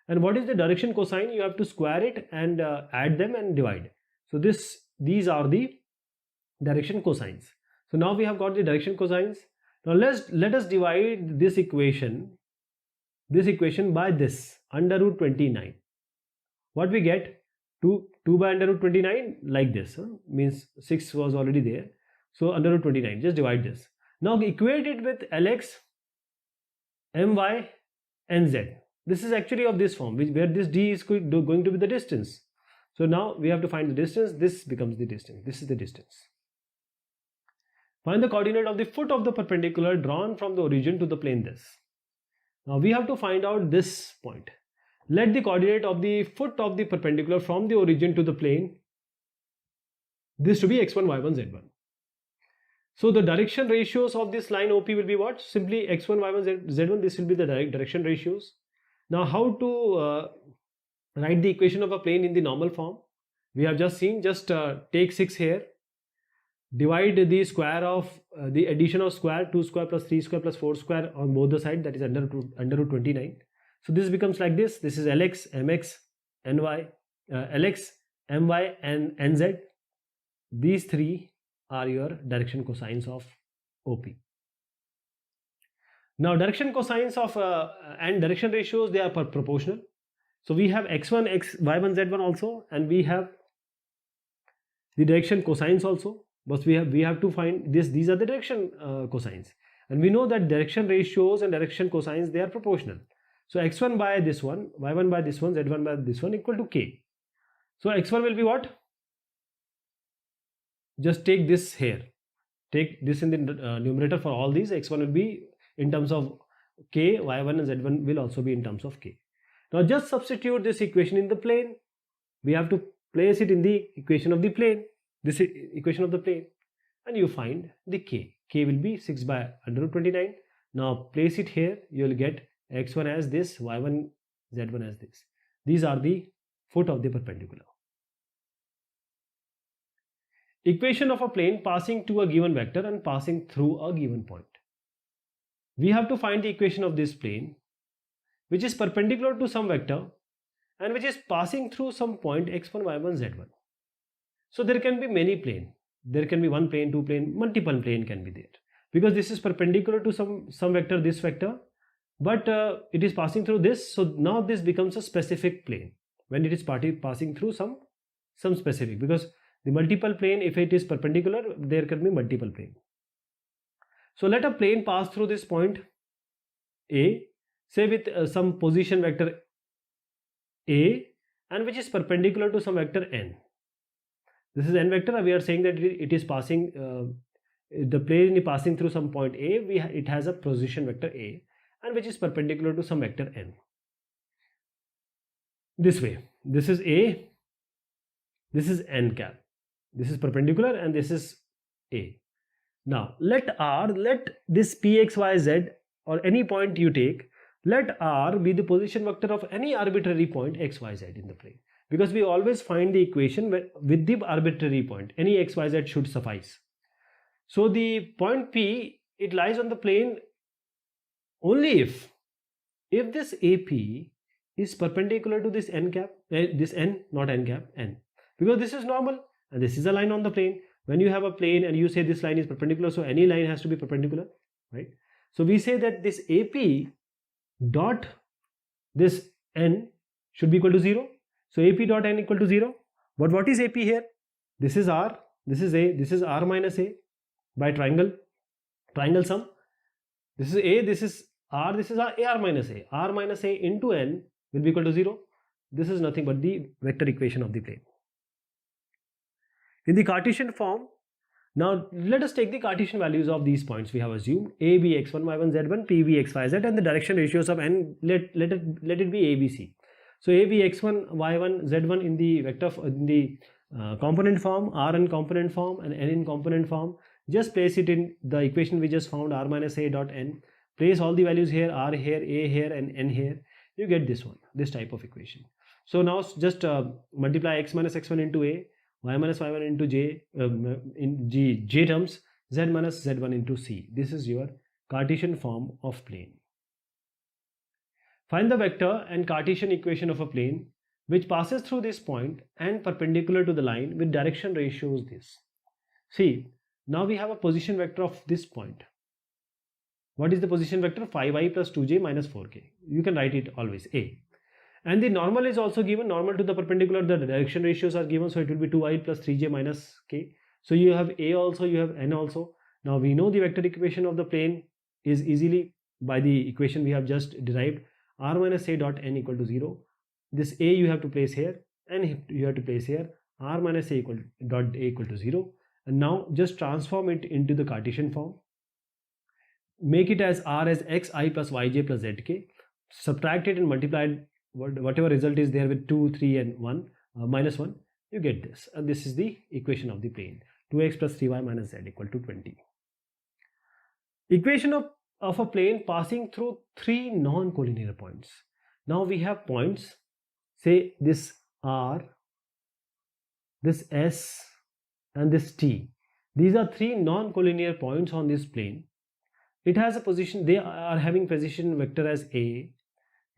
And what is the direction cosine? You have to square it and add them and divide. So these are the direction cosines. So now we have got the direction cosines. Now let us divide this equation by this under root 29. What we get? 2 by under root 29 like this. Means 6 was already there. So under root 29. Just divide this. Now equate it with Lx, My, and Z. this is actually of this form, where this d is going to be the distance. So now we have to find the distance. This becomes the distance. This is the distance. Find the coordinate of the foot of the perpendicular drawn from the origin to the plane this. Now we have to find out this point. Let the coordinate of the foot of the perpendicular from the origin to the plane, this to be x1, y1, z1. So the direction ratios of this line OP will be what? Simply x1, y1, z1. This will be the direction ratios. Now how to write the equation of a plane in the normal form? We have just seen, just take 6 here. Divide the square of the addition of square 2 square plus 3 square plus 4 square on both the sides, that is under root 29. So this becomes like this. This is Lx, Mx, Ny, Lx, My and Nz. These three are your direction cosines of OP. Now direction cosines of and direction ratios, they are proportional. So we have x1, y1, z1 also, and we have the direction cosines also. But we have to find this. These are the direction cosines, and we know that direction ratios and direction cosines, they are proportional. So x1 by this one, y1 by this one, z1 by this one equal to k. So x1 will be what? Just take this here. Take this in the numerator for all these. x1 will be in terms of k, y1 and z1 will also be in terms of k. Now just substitute this equation in the plane. We have to place it in the equation of the plane. This is equation of the plane, and you find the k. K will be 6 by under root 29. Now place it here. You will get x1 as this, y1, z1 as this. These are the foot of the perpendicular. Equation of a plane passing to a given vector and passing through a given point. We have to find the equation of this plane which is perpendicular to some vector and which is passing through some point x1, y1, z1. So there can be many plane. There can be one plane, two plane, multiple plane can be there, because this is perpendicular to some vector, this vector, but it is passing through this. So now this becomes a specific plane when it is passing through some specific, because the multiple plane, if it is perpendicular, there can be multiple plane. So let a plane pass through this point A, say with some position vector A, and which is perpendicular to some vector n. This is n vector. We are saying that it is passing, the plane is passing through some point A. It has a position vector A, and which is perpendicular to some vector n. This way, this is A, this is n cap, this is perpendicular, and this is A. Now let this pxyz, or any point you take, let R be the position vector of any arbitrary point xyz in the plane, because we always find the equation with the arbitrary point. Any xyz should suffice. So the point P, it lies on the plane only if this AP is perpendicular to this n cap, this n, not n cap, n, because this is normal and this is a line on the plane. When you have a plane and you say this line is perpendicular, so any line has to be perpendicular, right? So we say that this AP dot this n should be equal to 0. So AP dot n equal to 0. But what is AP here? This is R, this is A, this is R minus A by triangle sum. This is A, this is R, this is AR minus A. R minus A into n will be equal to 0. This is nothing but the vector equation of the plane. In the Cartesian form, now let us take the Cartesian values of these points we have assumed. A, B, x1, y1, z1, P, V, x, y, z, and the direction ratios of n, let it be A, B, C. So A, B, x1, y1, z1 in the vector, in the component form, R in component form and n in component form. Just place it in the equation we just found, R minus A dot n. Place all the values here, R here, A here and n here. You get this one, this type of equation. So now just multiply x minus x1 into A, y minus y1 into j, in j terms, z minus z1 into c. This is your Cartesian form of plane. Find the vector and Cartesian equation of a plane which passes through this point and perpendicular to the line with direction ratios this. See, now we have a position vector of this point. What is the position vector? 5i plus 2j minus 4k. You can write it always A. And the normal is also given, normal to the perpendicular, the direction ratios are given, so it will be 2i plus 3j minus k. So you have A also, you have n also. Now we know the vector equation of the plane is easily by the equation we have just derived. r minus a dot n equal to 0. This a you have to place here, and you have to place here. R minus a dot a equal to 0. And now just transform it into the Cartesian form. Make it as r as xi plus yj plus zk. Subtract it and multiply it, whatever result is there with 2, 3 and 1 minus 1. You get this, and this is the equation of the plane. 2x plus 3y minus z equal to 20. Equation of a plane passing through 3 non-collinear points. Now we have points, say this R, this S and this T. These are 3 non-collinear points on this plane. It has a position, they are having position vector as A,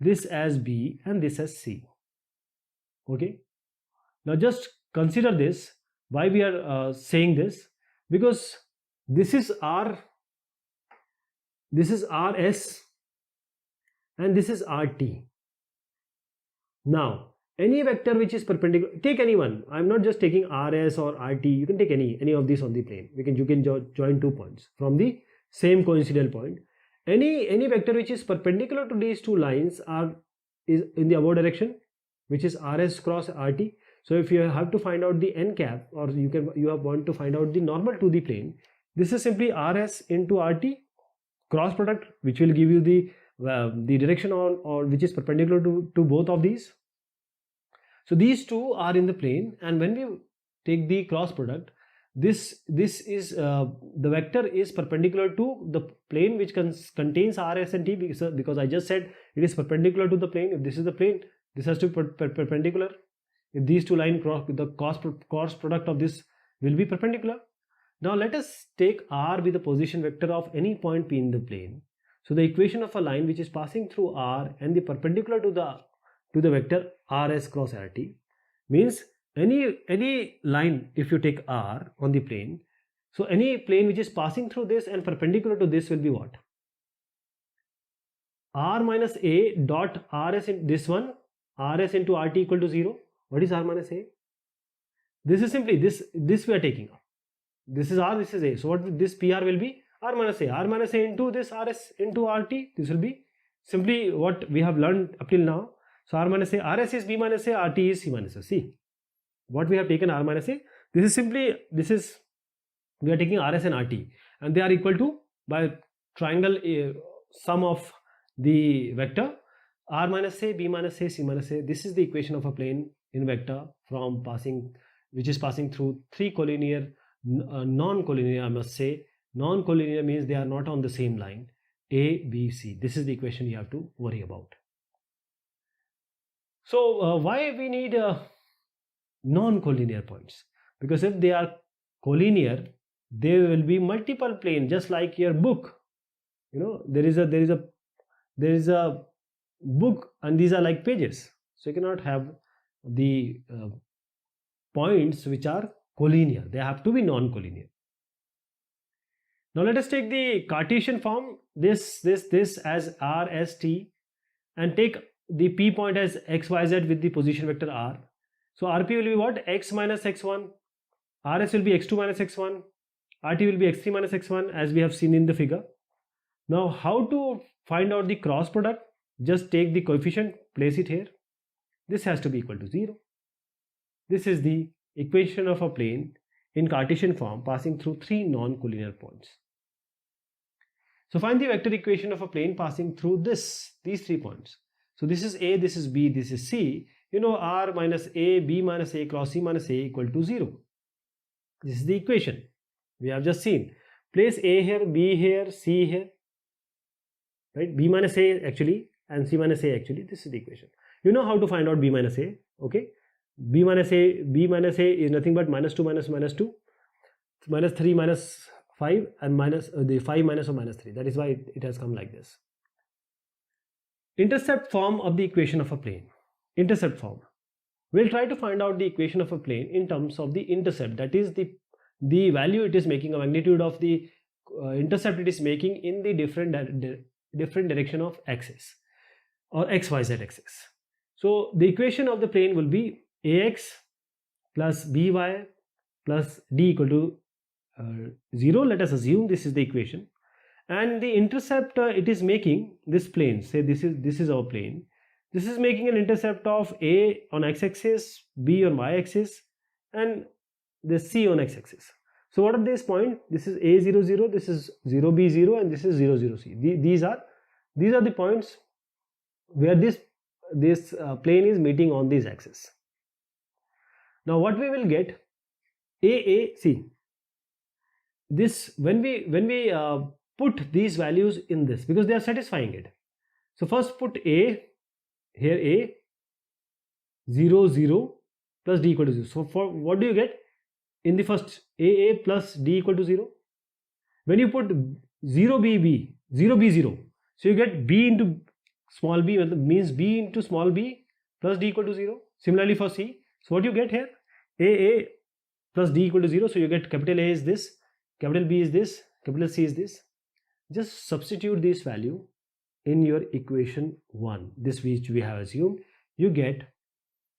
this as B and this as C. Okay. Now just consider this. Why we are saying this? Because this is R, this is RS and this is RT. Now any vector which is perpendicular, take any one. I am not just taking RS or RT. You can take any of these on the plane. You can join 2 points from the same coincidental point. Any vector which is perpendicular to these 2 lines is in the above direction, which is RS cross RT. So if you have to find out the n cap, or you want to find out the normal to the plane, this is simply RS into RT cross product, which will give you the direction or which is perpendicular to both of these. So these 2 are in the plane, and when we take the cross product, this is the vector is perpendicular to the plane which contains RS and T, because I just said it is perpendicular to the plane. If this is the plane, this has to be perpendicular. If these 2 lines cross, the cross product of this will be perpendicular. Now let us take R with the position vector of any point P in the plane. So the equation of a line which is passing through R and the perpendicular to the vector RS cross RT means any line, if you take R on the plane, so any plane which is passing through this and perpendicular to this will be what? R minus A dot RS in this one, RS into RT equal to 0. What is R minus A? This is simply this we are taking up. This is R, this is A. So what this PR will be? R minus A. R minus A into this RS into RT. This will be simply what we have learned up till now. So R minus A, RS is B minus A, RT is C minus A. See what we have taken R minus A. This is simply, we are taking RS and RT, and they are equal to, by triangle sum of the vector, R minus A, B minus A, C minus A. This is the equation of a plane in vector which is passing through 3 collinear, non-collinear, I must say. Non-collinear means they are not on the same line, A, B, C. This is the equation you have to worry about. So why we need non-collinear points? Because if they are collinear, there will be multiple planes, just like your book. You know, there is a book, and these are like pages. So you cannot have the points which are collinear. They have to be non-collinear. Now let us take the Cartesian form, this as R, S, T, and take the P point as x, y, z with the position vector R. So RP will be what? X minus x1, RS will be x2 minus x1, RT will be x3 minus x1, as we have seen in the figure. Now how to find out the cross product? Just take the coefficient, place it here. This has to be equal to 0. This is the equation of a plane in Cartesian form passing through 3 non-collinear points. So find the vector equation of a plane passing through these 3 points. So this is A, this is B, this is C. You know, R minus A, B minus A cross C minus A equal to 0. This is the equation we have just seen. Place A here, B here, C here, right? B minus A actually and C minus A actually. This is the equation. You know how to find out B minus A, okay? B minus A is nothing but minus 2 minus minus 2, minus 3 minus 5, and minus the 5 minus or minus 3. That is why it has come like this. Intercept form of the equation of a plane. Intercept form. We'll try to find out the equation of a plane in terms of the intercept. That is the value it is making, a magnitude of the intercept it is making in the different direction of axis or xyz axis. So the equation of the plane will be ax plus by plus d equal to 0. Let us assume this is the equation, and the intercept it is making this plane. Say this is our plane. This is making an intercept of A on x-axis, B on y-axis, and this C on x-axis. So what are these points? This is A0, 0, this is 0, B, 0, and this is 0, 0, C. These are the points where this plane is meeting on these axes. Now what we will get, AAC, this when we put these values in this, because they are satisfying it. So first put A here, A 0, 0 plus D equal to 0. So for what do you get in the first, AA plus D equal to 0? When you put 0 B B, 0 B 0, so you get B into small b, means B into small b plus D equal to 0. Similarly for C, so what you get here, AA plus D equal to 0, so you get capital A is this, capital B is this, capital C is this. Just substitute this value in your equation 1, this which we have assumed. You get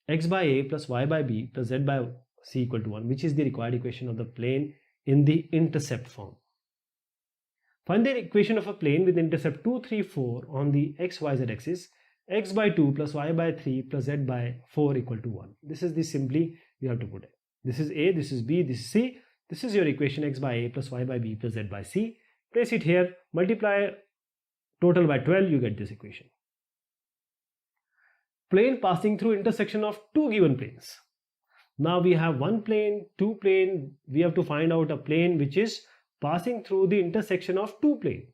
x by A plus y by B plus z by C equal to 1, which is the required equation of the plane in the intercept form. Find the equation of a plane with intercept 2, 3, 4 on the x, y, z axis. X by 2 plus y by 3 plus z by 4 equal to 1. This is the simply you have to put it. This is A, this is B, this is C. This is your equation x by A plus y by B plus z by C. Place it here, multiply total by 12, you get this equation. Plane passing through intersection of two given planes. Now we have one plane, two plane. We have to find out a plane which is passing through the intersection of two plane.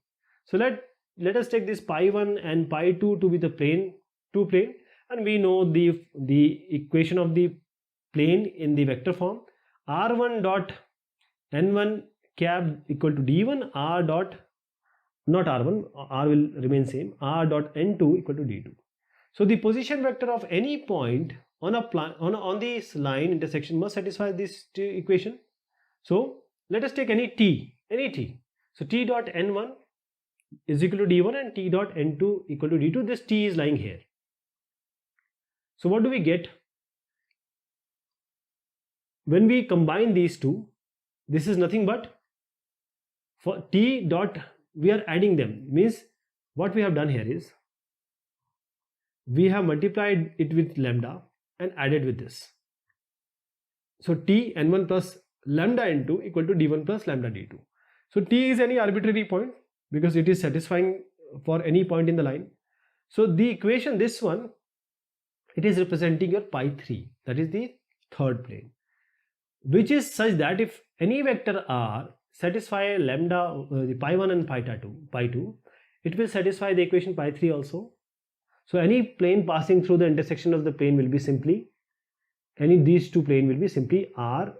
So let us take this pi 1 and pi 2 to be the plane, two plane, and we know the equation of the plane in the vector form. R1 dot n1 cap equal to d1, r dot, not r1, r will remain same, r dot n2 equal to d2. So the position vector of any point on this line intersection must satisfy this equation. So let us take any t. So t dot n1 is equal to d1 and t dot n2 equal to d2. This t is lying here. So what do we get? When we combine these two, this is nothing but for t dot, we are adding them. Means what we have done here is we have multiplied it with lambda and added with this. So t n1 plus lambda n2 equal to d1 plus lambda d2. So t is any arbitrary point because it is satisfying for any point in the line. So the equation, this one, it is representing your pi 3, that is the third plane, which is such that if any vector r satisfy lambda, the pi 1 and pi 2, it will satisfy the equation pi 3 also. So any plane passing through the intersection of the plane will be simply, these two plane will be simply r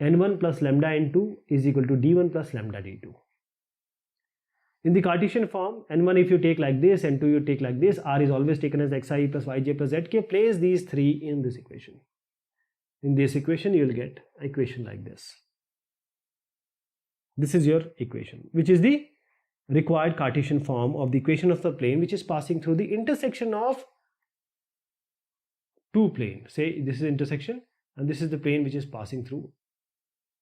n1 plus lambda n2 is equal to d1 plus lambda d2. In the Cartesian form, n1 if you take like this, n2 you take like this, r is always taken as xi plus yj plus zk. Place these three in this equation. In this equation you will get an equation like this. This is your equation, which is the required Cartesian form of the equation of the plane which is passing through the intersection of two planes. Say this is intersection and this is the plane which is passing through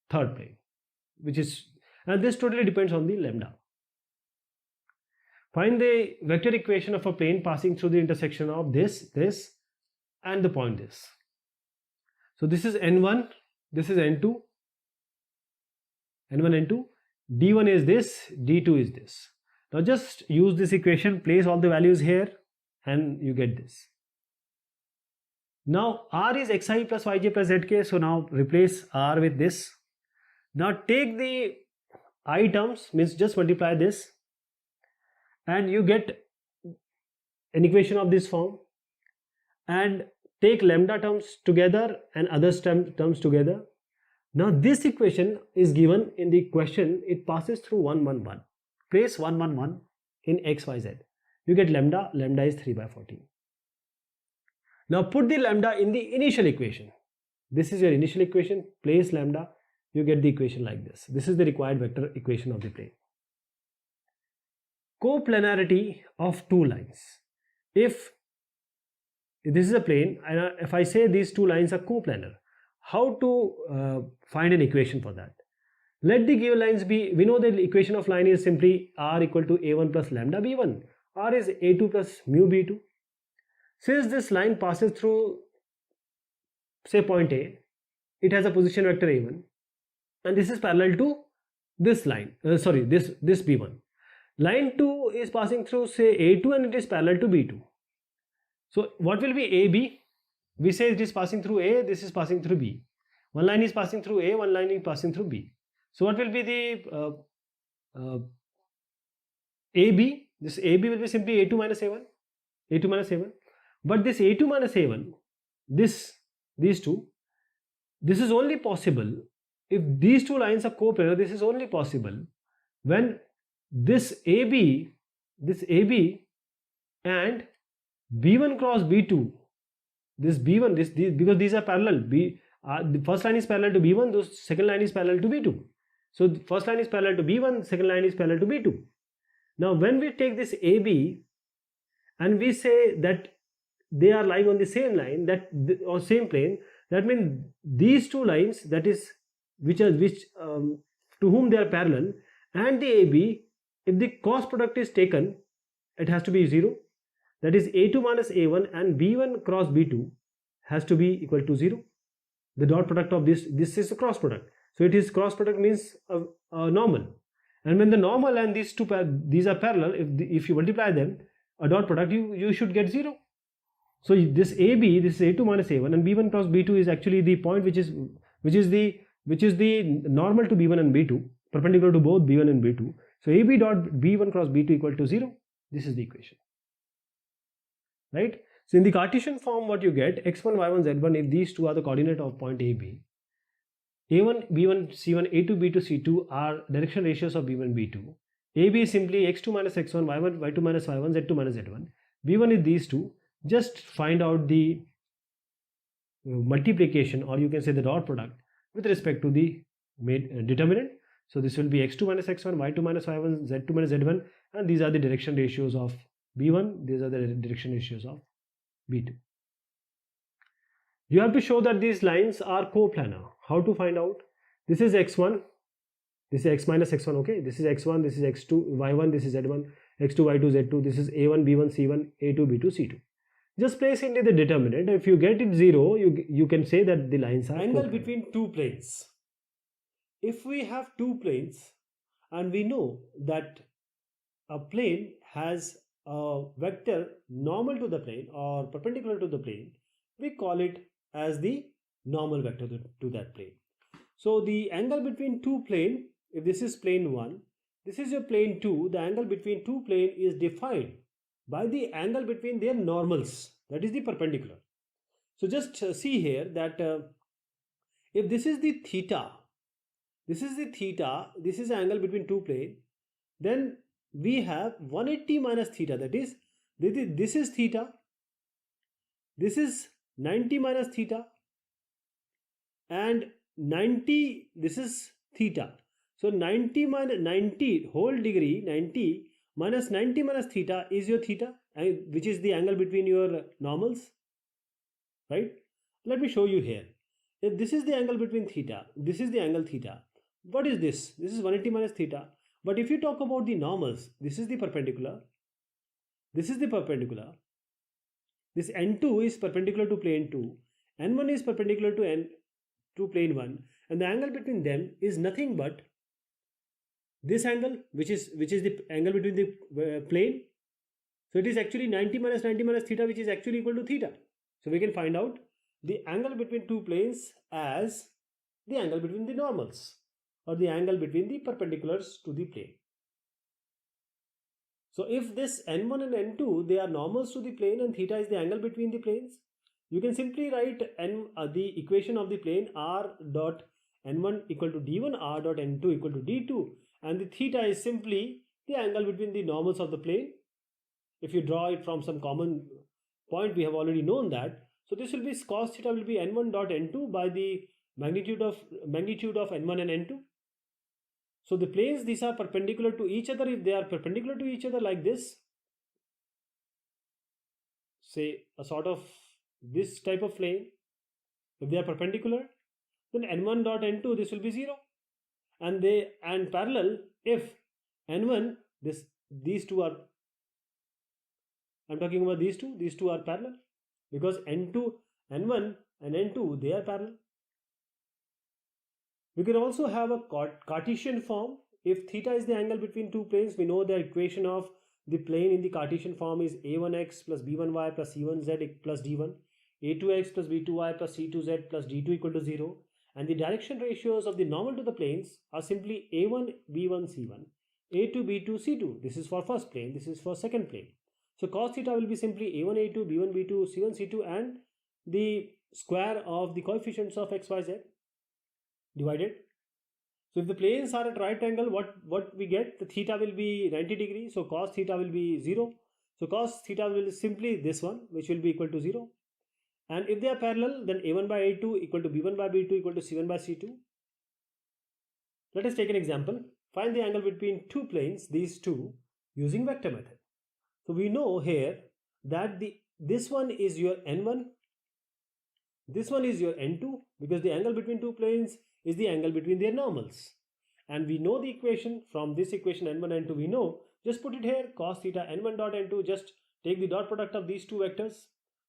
third plane, which is, and this totally depends on the lambda. Find the vector equation of a plane passing through the intersection of this and the point this. So this is n1, this is n2, n1, n2, d1 is this, d2 is this. Now just use this equation, place all the values here and you get this. Now r is xi plus yj plus zk, so now replace r with this. Now take the I terms, means just multiply this and you get an equation of this form, and take lambda terms together and other terms together. Now this equation is given in the question, it passes through 1, 1, 1. Place 1, 1, 1 in x, y, z. You get lambda is 3 by 14. Now put the lambda in the initial equation. This is your initial equation, place lambda, you get the equation like this. This is the required vector equation of the plane. Coplanarity of two lines. If this is a plane and if I say these two lines are coplanar, how to find an equation for that? Let the given lines be, we know that the equation of line is simply r equal to a1 plus lambda b1. R is a2 plus mu b2. Since this line passes through, say, point A, it has a position vector a1, and this is parallel to this line, this b1. Line 2 is passing through, say, a2, and it is parallel to b2. So what will be ab? We say it is passing through a, this is passing through b. One line is passing through a, one line is passing through b. So what will be the AB? This AB will be simply A2 minus A1. A2 minus A1. But this A2 minus A1, these two, this is only possible if these two lines are coplanar. This is only possible when this AB and B1 cross B2, this B1, because these are parallel. The first line is parallel to B1, the second line is parallel to B2. So the first line is parallel to B1, second line is parallel to B2. Now when we take this AB and we say that they are lying on the same line, or same plane, that means these two lines, that is to whom they are parallel, and the AB, if the cross product is taken, it has to be 0. That is A2 minus A1 and B1 cross B2 has to be equal to 0. The dot product of this is a cross product. So it is cross product means a normal. And when the normal and these are parallel, if you multiply them, a dot product, you should get 0. So this AB, this is A2 minus A1, and B1 cross B2 is actually the point which is the normal to B1 and B2, perpendicular to both B1 and B2. So AB dot B1 cross B2 equal to 0. This is the equation, right? So in the Cartesian form, what you get, x1, y1, z1, if these two are the coordinate of point AB, A1, B1, C1, A2, B2, C2 are direction ratios of B1, B2. AB is simply x2 minus x1, y1, y2 minus y1, z2 minus z1. B1 is these two. Just find out the multiplication, or you can say the dot product, with respect to the determinant. So this will be x2 minus x1, y2 minus y1, z2 minus z1, and these are the direction ratios of B1, these are the direction ratios of B2. You have to show that these lines are coplanar. How to find out? This is x1, this is x minus x1, okay? This is x1, this is x2, y1, this is z1, x2, y2, z2, this is a1, b1, c1, a2, b2, c2. Just place into the determinant. If you get it 0, you can say that the lines are angle between two planes. If we have two planes and we know that a plane has a vector normal to the plane or perpendicular to the plane, we call it as the normal vector to that plane. So the angle between two plane, if this is plane 1, this is your plane 2, the angle between two plane is defined by the angle between their normals, that is the perpendicular. So just see here that if this is the theta, this is the angle between two plane, then we have 180 minus theta, that is this is theta, this is 90 minus theta, and 90, this is theta. So 90 minus 90 whole degree, 90 minus 90 minus theta is your theta, which is the angle between your normals, right? Let me show you here. If this is the angle between theta, this is the angle theta. What is this? This is 180 minus theta. But if you talk about the normals, this is the perpendicular. This is the perpendicular. This n2 is perpendicular to plane 2. n1 is perpendicular to plane 1. And the angle between them is nothing but this angle, which is the angle between the plane. So it is actually 90 minus theta, which is actually equal to theta. So we can find out the angle between two planes as the angle between the normals, or the angle between the perpendiculars to the plane. So if this n1 and n2, they are normals to the plane, and theta is the angle between the planes, you can simply write the equation of the plane r dot n1 equal to d1, r dot n2 equal to d2, and the theta is simply the angle between the normals of the plane. If you draw it from some common point, we have already known that. So this will be cos theta will be n1 dot n2 by the magnitude of n1 and n2. So the planes, these are perpendicular to each other. If they are perpendicular to each other like this, say a sort of this type of plane, if they are perpendicular, then n1 dot n2, this will be 0. and parallel if n1 these two are, I'm talking about these two are parallel because n2 n1 and n2 they are parallel. We can also have a Cartesian form. If theta is the angle between two planes, we know the equation of the plane in the Cartesian form is a1x plus b1y plus c1z plus d1, a2x plus b2y plus c2z plus d2 equal to 0, and the direction ratios of the normal to the planes are simply a1 b1 c1, a2 b2 c2. This is for first plane, this is for second plane. So cos theta will be simply a1 a2 b1 b2 c1 c2 and the square of the coefficients of x y z divided. So if the planes are at right angle, what we get? The theta will be 90 degrees, so cos theta will be 0. So cos theta will be simply this one, which will be equal to 0. And if they are parallel, then a1 by a2 equal to b1 by b2 equal to c1 by c2. Let us take an example. Find the angle between two planes, these two, using vector method. So we know here that this one is your n1, this one is your n2, because the angle between two planes is the angle between their normals. And we know the equation from this equation n1 and n2 we know. Just put it here, cos theta n1 dot n2, just take the dot product of these two vectors.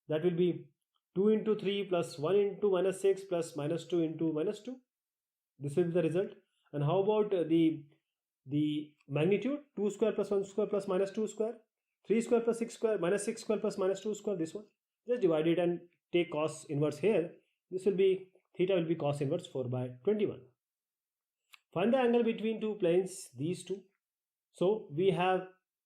That will be 2 into 3 plus 1 into minus 6 plus minus 2 into minus 2. This will be the result. And how about the magnitude? 2 square plus 1 square plus minus 2 square, 3 square plus 6 square minus 6 square plus minus 2 square, this one. Just divide it and take cos inverse here. This will be, theta will be cos inverse 4 by 21. Find the angle between two planes, these two. So we have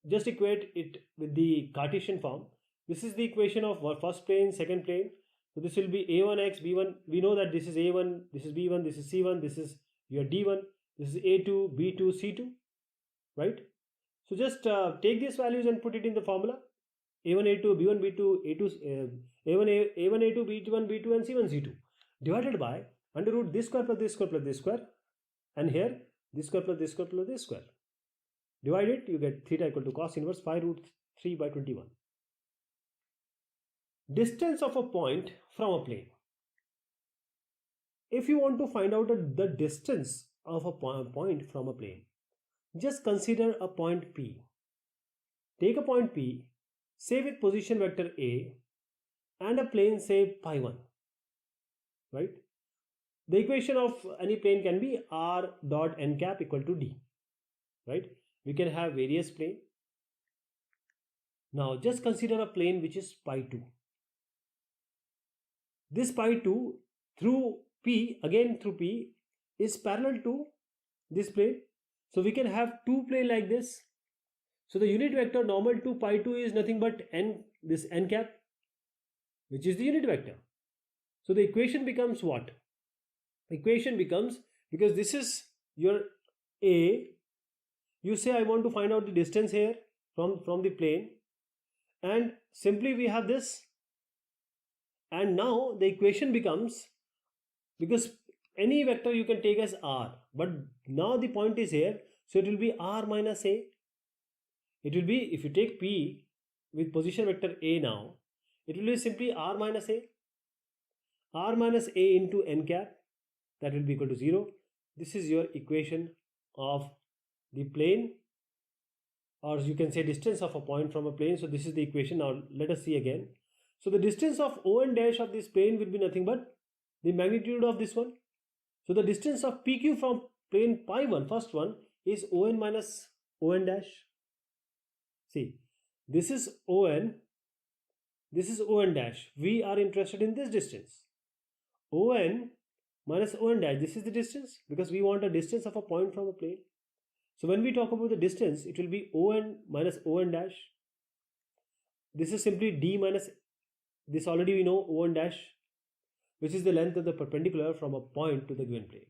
just equate it with the Cartesian form. This is the equation of first plane, second plane. So this will be a1x, b1. We know that this is a1, this is b1, this is c1, this is your d1, this is a2, b2, c2, right? So just take these values and put it in the formula. a1, a2, b1, b2, a2, a1, a2, b1, b2 and c1, c2 divided by under root this square plus this square plus this square, and here this square plus this square plus this square. Divide it, you get theta equal to cos inverse 5 root 3 by 21. Distance of a point from a plane. If you want to find out the distance of a point from a plane, just consider a point P. Take a point P, say with position vector A and a plane say pi 1, right? The equation of any plane can be r dot n cap equal to d, right? We can have various plane. Now just consider a plane which is pi 2. This pi 2 through P, again through P, is parallel to this plane. So we can have two plane like this. So the unit vector normal to pi 2 is nothing but n, this n cap, which is the unit vector. So the equation becomes what? Equation becomes, because this is your A, you say I want to find out the distance here from the plane, and simply we have this, and now the equation becomes, because any vector you can take as r, but now the point is here, so it will be r minus a. It will be, if you take P with position vector A now, it will be simply r minus a. R minus a into n cap, that will be equal to 0. This is your equation of the plane, or you can say distance of a point from a plane. So this is the equation. Now let us see again. So the distance of ON dash of this plane will be nothing but the magnitude of this one. So the distance of PQ from plane pi 1, first one, is ON minus ON dash. See, this is ON, this is ON dash. We are interested in this distance. ON minus ON dash, this is the distance, because we want a distance of a point from a plane. So when we talk about the distance, it will be ON minus ON dash. This is simply D minus, this already we know, ON dash, which is the length of the perpendicular from a point to the given plane.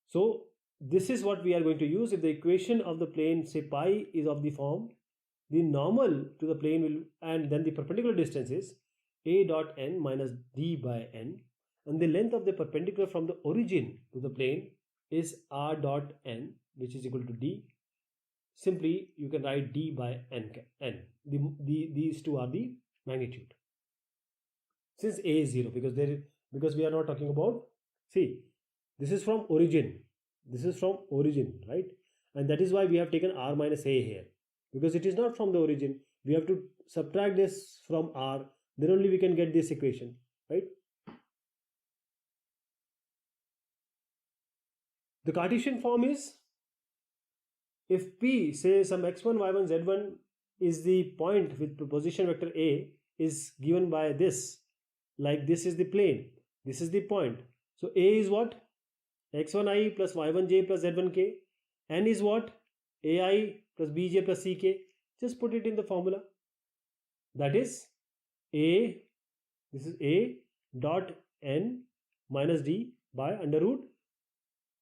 So this is what we are going to use. If the equation of the plane, say pi, is of the form, the normal to the plane will, and then the perpendicular distance is a dot n minus d by n, and the length of the perpendicular from the origin to the plane is r dot n, which is equal to d. Simply you can write d by n. These two are the magnitude. Since a is 0, because we are not talking about, see, this is from origin, This is from origin, right? And that is why we have taken r minus a here, because it is not from the origin. We have to subtract this from r, then only we can get this equation, right? The Cartesian form is, if P, say some x1, y1, z1 is the point with position vector A is given by this, like this is the plane, this is the point. So A is what? x1i plus y1j plus z1k. N is what? ai plus bj plus ck. Just put it in the formula. That is A, this is A dot n minus d by under root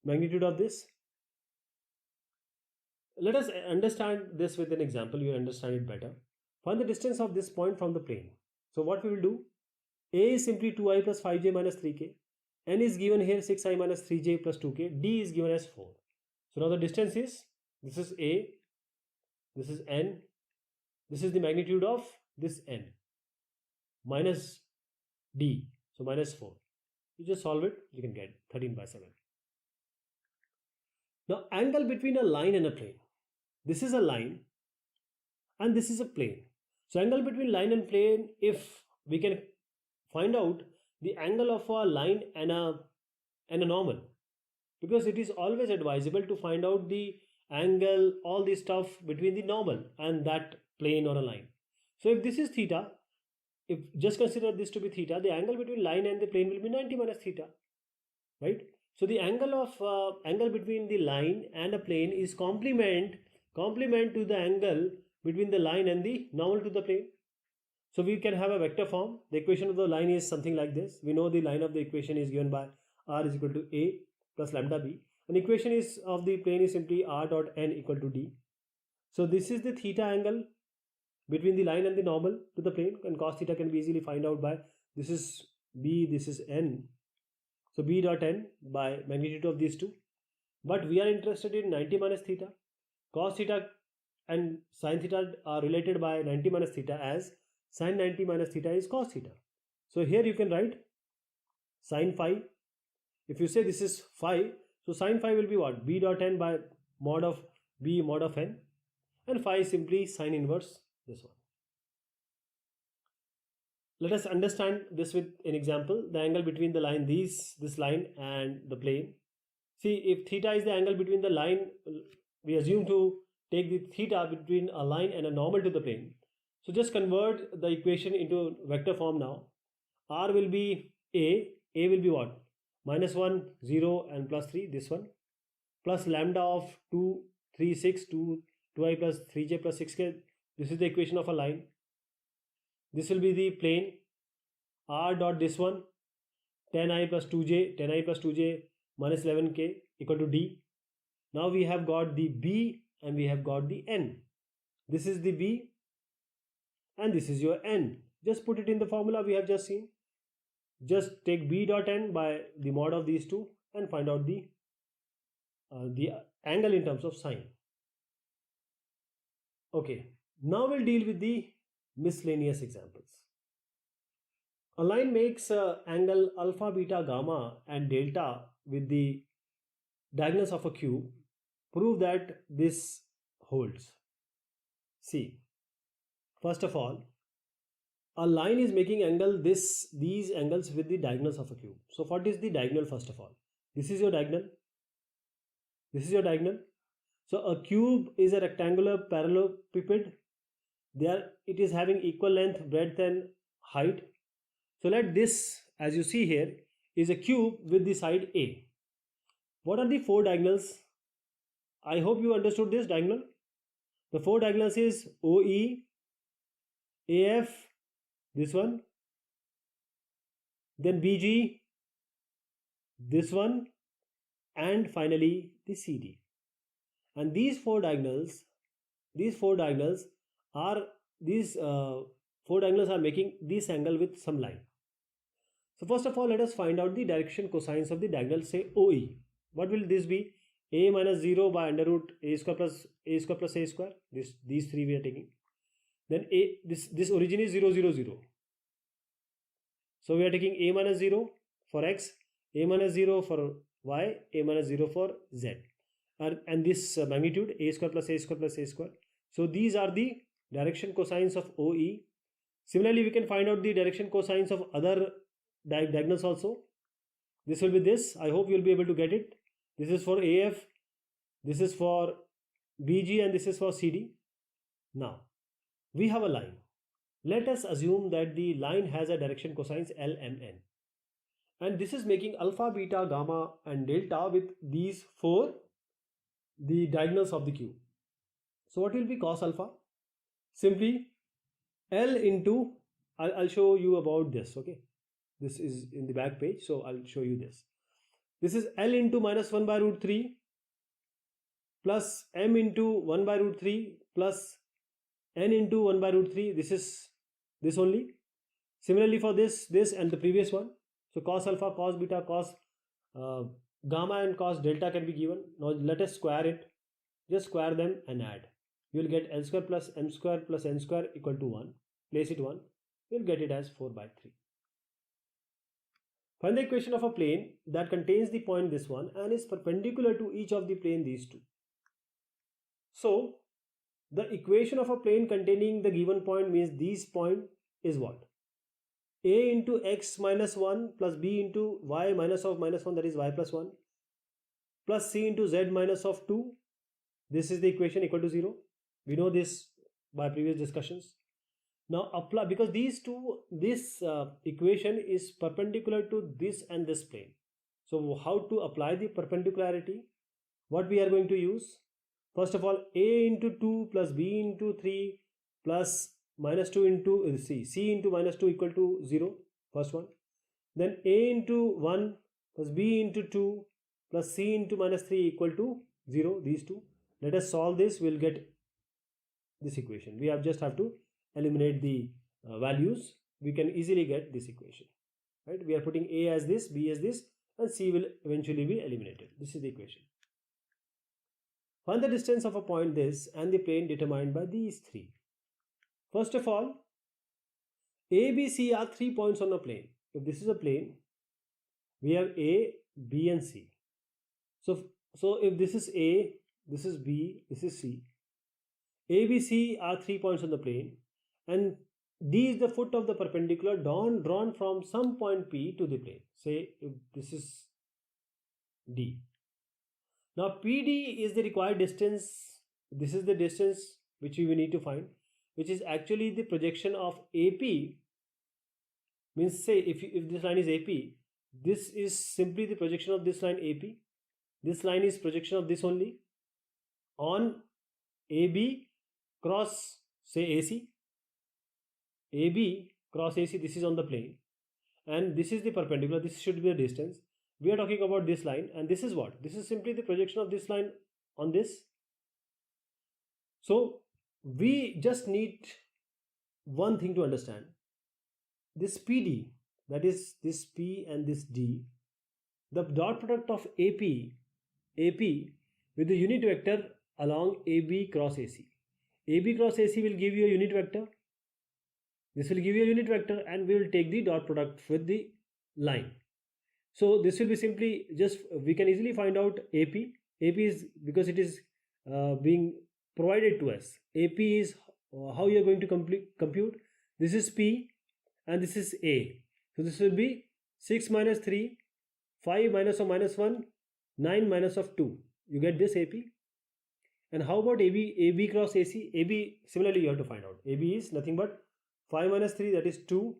magnitude of this. Let us understand this with an example. You understand it better. Find the distance of this point from the plane. So what we will do? A is simply 2i plus 5j minus 3k. N is given here 6i minus 3j plus 2k. D is given as 4. So now the distance is, this is A, this is N, this is the magnitude of this N, minus D, so minus 4. You just solve it, you can get 13 by 7. Now angle between a line and a plane. This is a line and this is a plane. So angle between line and plane, if we can find out the angle of a line and a normal, because it is always advisable to find out the angle, all this stuff between the normal and that plane or a line. So if this is theta, if just consider this to be theta, the angle between line and the plane will be 90 minus theta, right? So the angle between the line and a plane is complement to the angle between the line and the normal to the plane. So we can have a vector form. The equation of the line is something like this. We know the line of the equation is given by r is equal to a plus lambda b. An equation is of the plane is simply r dot n equal to d. So this is the theta angle between the line and the normal to the plane, and cos theta can be easily find out by, this is b, this is n. So b dot n by magnitude of these two. But we are interested in 90 minus theta. Cos theta and sin theta are related by 90 minus theta, as sin 90 minus theta is cos theta. So here you can write sin phi. If you say this is phi, so sin phi will be what? B dot n by mod of b mod of n, and phi is simply sin inverse this one. Let us understand this with an example. The angle between the line, this line and the plane. See, if theta is the angle between the line, we assume to take the theta between a line and a normal to the plane. So just convert the equation into vector form now. R will be A will be what? Minus 1, 0 and plus 3, this one. Plus lambda of 2, 3, 6, 2i plus 3j plus 6k. This is the equation of a line. This will be the plane. R dot this one, 10i plus 2j minus 11k equal to d. Now we have got the b and we have got the n. This is the b and this is your n. Just put it in the formula we have just seen. Just take b dot n by the mod of these two and find out the angle in terms of sine. Okay, now we'll deal with the miscellaneous examples. A line makes angle alpha, beta, gamma and delta with the diagonals of a cube. Prove that this holds. See, first of all, a line is making angle these angles with the diagonals of a cube. So what is the diagonal first of all? This is your diagonal. This is your diagonal. So a cube is a rectangular parallelepiped. It is having equal length, breadth and height. So let this, as you see here, is a cube with the side A. What are the four diagonals? I hope you understood this diagonal. The four diagonals is OE, AF, this one, then BG, this one, and finally the CD. And these four diagonals are making this angle with some line. So first of all, let us find out the direction cosines of the diagonal, say OE. What will this be? A minus 0 by under root a square plus a square. These three we are taking. Then this origin is 0, 0, 0. So we are taking a minus 0 for x, a minus 0 for y, a minus 0 for z, and this magnitude a square plus a square plus a square. So these are the direction cosines of OE. Similarly, we can find out the direction cosines of other diagonals also. This will be this. I hope you will be able to get it. This is for AF, this is for BG, and this is for CD. Now, we have a line. Let us assume that the line has a direction cosines LMN. And this is making alpha, beta, gamma, and delta with these four, the diagonals of the cube. So what will be cos alpha? Simply L into, I'll show you about this, okay? This is in the back page, so I'll show you this. This is L into minus 1 by root 3 plus M into 1 by root 3 plus N into 1 by root 3. This is this only. Similarly for this and the previous one. So cos alpha, cos beta, cos gamma and cos delta can be given. Now let us square it. Just square them and add. You will get L square plus M square plus N square equal to 1. Place it 1. You will get it as 4 by 3. Find the equation of a plane that contains the point this one and is perpendicular to each of the plane these two. So the equation of a plane containing the given point means this point is what? A into x minus 1 plus b into y minus of minus 1, that is y plus 1, plus c into z minus of 2. This is the equation equal to 0. We know this by previous discussions. Now apply, because this equation is perpendicular to this and this plane. So how to apply the perpendicularity? What we are going to use? First of all, a into 2 plus b into 3 plus minus 2 into c into minus 2 equal to 0, first one. Then a into 1 plus b into 2 plus c into minus 3 equal to 0, these two. Let us solve this, we'll get this equation. We just have to eliminate the values. We can easily get this equation, right? We are putting a as this, b as this, and c will eventually be eliminated. This is the equation. Find the distance of a point this and the plane determined by these three. First of all, A, B, C are 3 points on a plane. If this is a plane, we have A, B and C. So if this is A, this is B, this is C. A, B, C are 3 points on the plane, and D is the foot of the perpendicular drawn from some point P to the plane. Say if this is D. Now PD is the required distance. This is the distance which we need to find, which is actually the projection of AP. Means say if this line is AP, this is simply the projection of this line AP. This line is projection of this only on AB cross say AC. AB cross AC, this is on the plane, and this is the perpendicular. This should be the distance. We are talking about this line, and this is what? This is simply the projection of this line on this. So we just need one thing to understand. This PD, that is this P and this D, the dot product of AP with the unit vector along AB cross AC. AB cross AC will give you a unit vector. This will give you a unit vector, and we will take the dot product with the line. So this will be simply just, we can easily find out AP. AP is, because it is being provided to us. AP is how you are going to compute. This is P and this is A. So this will be 6 minus 3, 5 minus of minus 1, 9 minus of 2. You get this AP. And how about AB cross AC? AB, similarly you have to find out. AB is nothing but 5 minus 3, that is 2.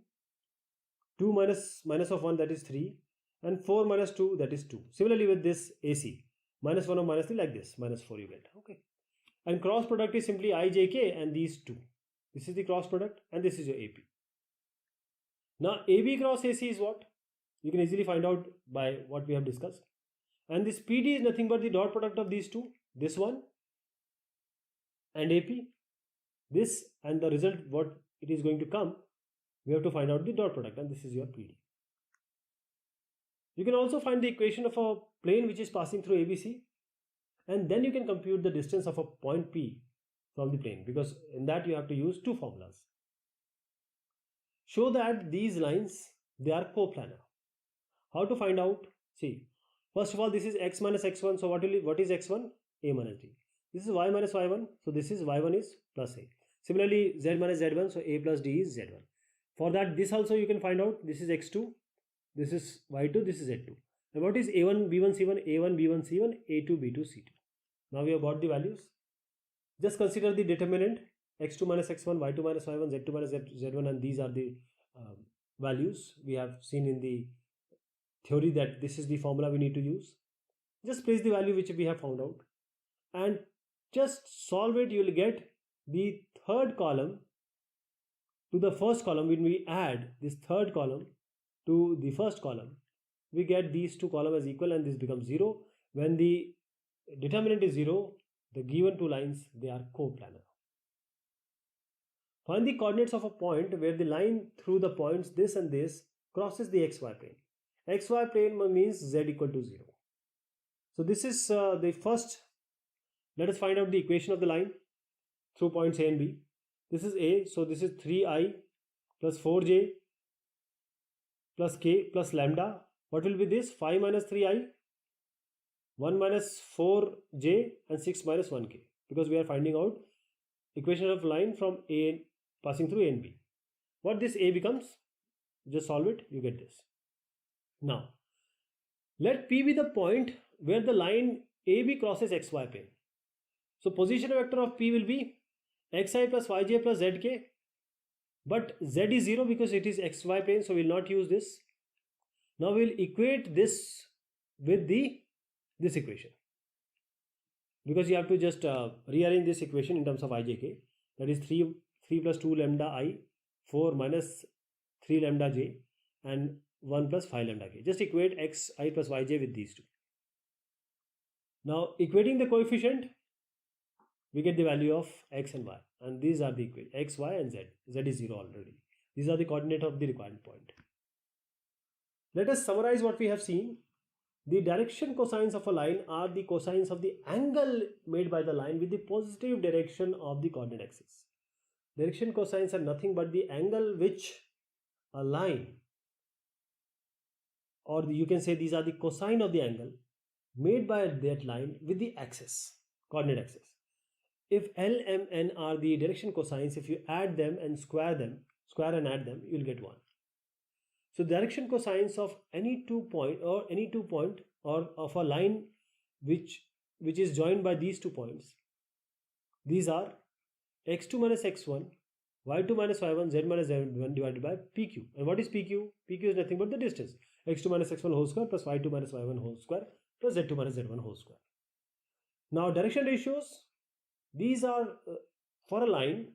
2 minus of 1, that is 3. And 4 minus 2, that is 2. Similarly with this AC, minus 1 or minus 3, like this, minus 4 you get. Okay. And cross product is simply IJK and these two. This is the cross product and this is your AP. Now AB cross AC is what? You can easily find out by what we have discussed. And this PD is nothing but the dot product of these two. This one and AP. This, and the result what it is going to come, we have to find out the dot product, and this is your PD. You can also find the equation of a plane which is passing through ABC, and then you can compute the distance of a point P from the plane, because in that you have to use two formulas. Show that these lines, they are coplanar. How to find out? See, First of all, this is x minus x1. So what is x1? A minus d. This is y minus y1. So this is y1 is plus a. Similarly, z minus z1. So a plus d is z1. For that, this also you can find out. This is x2. This is y2. This is z2. And what is a1 b1 c1? a1 b1 c1, a2 b2 c2. Now we have got the values. Just consider the determinant x2 minus x1, y2 minus y1, z2 minus z1, and these are the values we have seen in the theory that this is the formula we need to use. Just place the value which we have found out and just solve it. You will get the third column to the first column. When we add this third column to the first column, we get these two columns as equal, and this becomes 0. When the determinant is 0, the given two lines, they are coplanar. Find the coordinates of a point where the line through the points this and this crosses the xy plane. Xy plane means z equal to 0. So this is the first. Let us find out the equation of the line through points A and B. This is A, so this is 3i plus 4j plus k plus lambda. What will be this? 5 minus 3i, 1 minus 4j, and 6 minus 1k, because we are finding out equation of line from A passing through A and B. What this A becomes? Just solve it, you get this. Now, let P be the point where the line AB crosses xy plane. So position vector of P will be xi plus yj plus zk, but z is 0 because it is xy plane, so we will not use this. Now we will equate this with this equation, because you have to just rearrange this equation in terms of ijk. That is 3 plus 2 lambda I, 4 minus 3 lambda j, and 1 plus 5 lambda k. Just equate xi plus yj with these two. Now equating the coefficient, we get the value of x and y, and these are the equation x, y, and z. Z is 0 already. These are the coordinates of the required point. Let us summarize what we have seen. The direction cosines of a line are the cosines of the angle made by the line with the positive direction of the coordinate axis. Direction cosines are nothing but the angle which a line, or you can say these are the cosine of the angle made by that line with the axis, coordinate axis. If L, M, N are the direction cosines, if you add them and square and add them, you will get 1. So direction cosines of any two point or of a line which is joined by these 2 points, these are x2 minus x1, y2 minus y1, z minus z1 divided by pq. And what is pq? pq is nothing but the distance. x2 minus x1 whole square plus y2 minus y1 whole square plus z2 minus z1 whole square. Now direction ratios, these are for a line,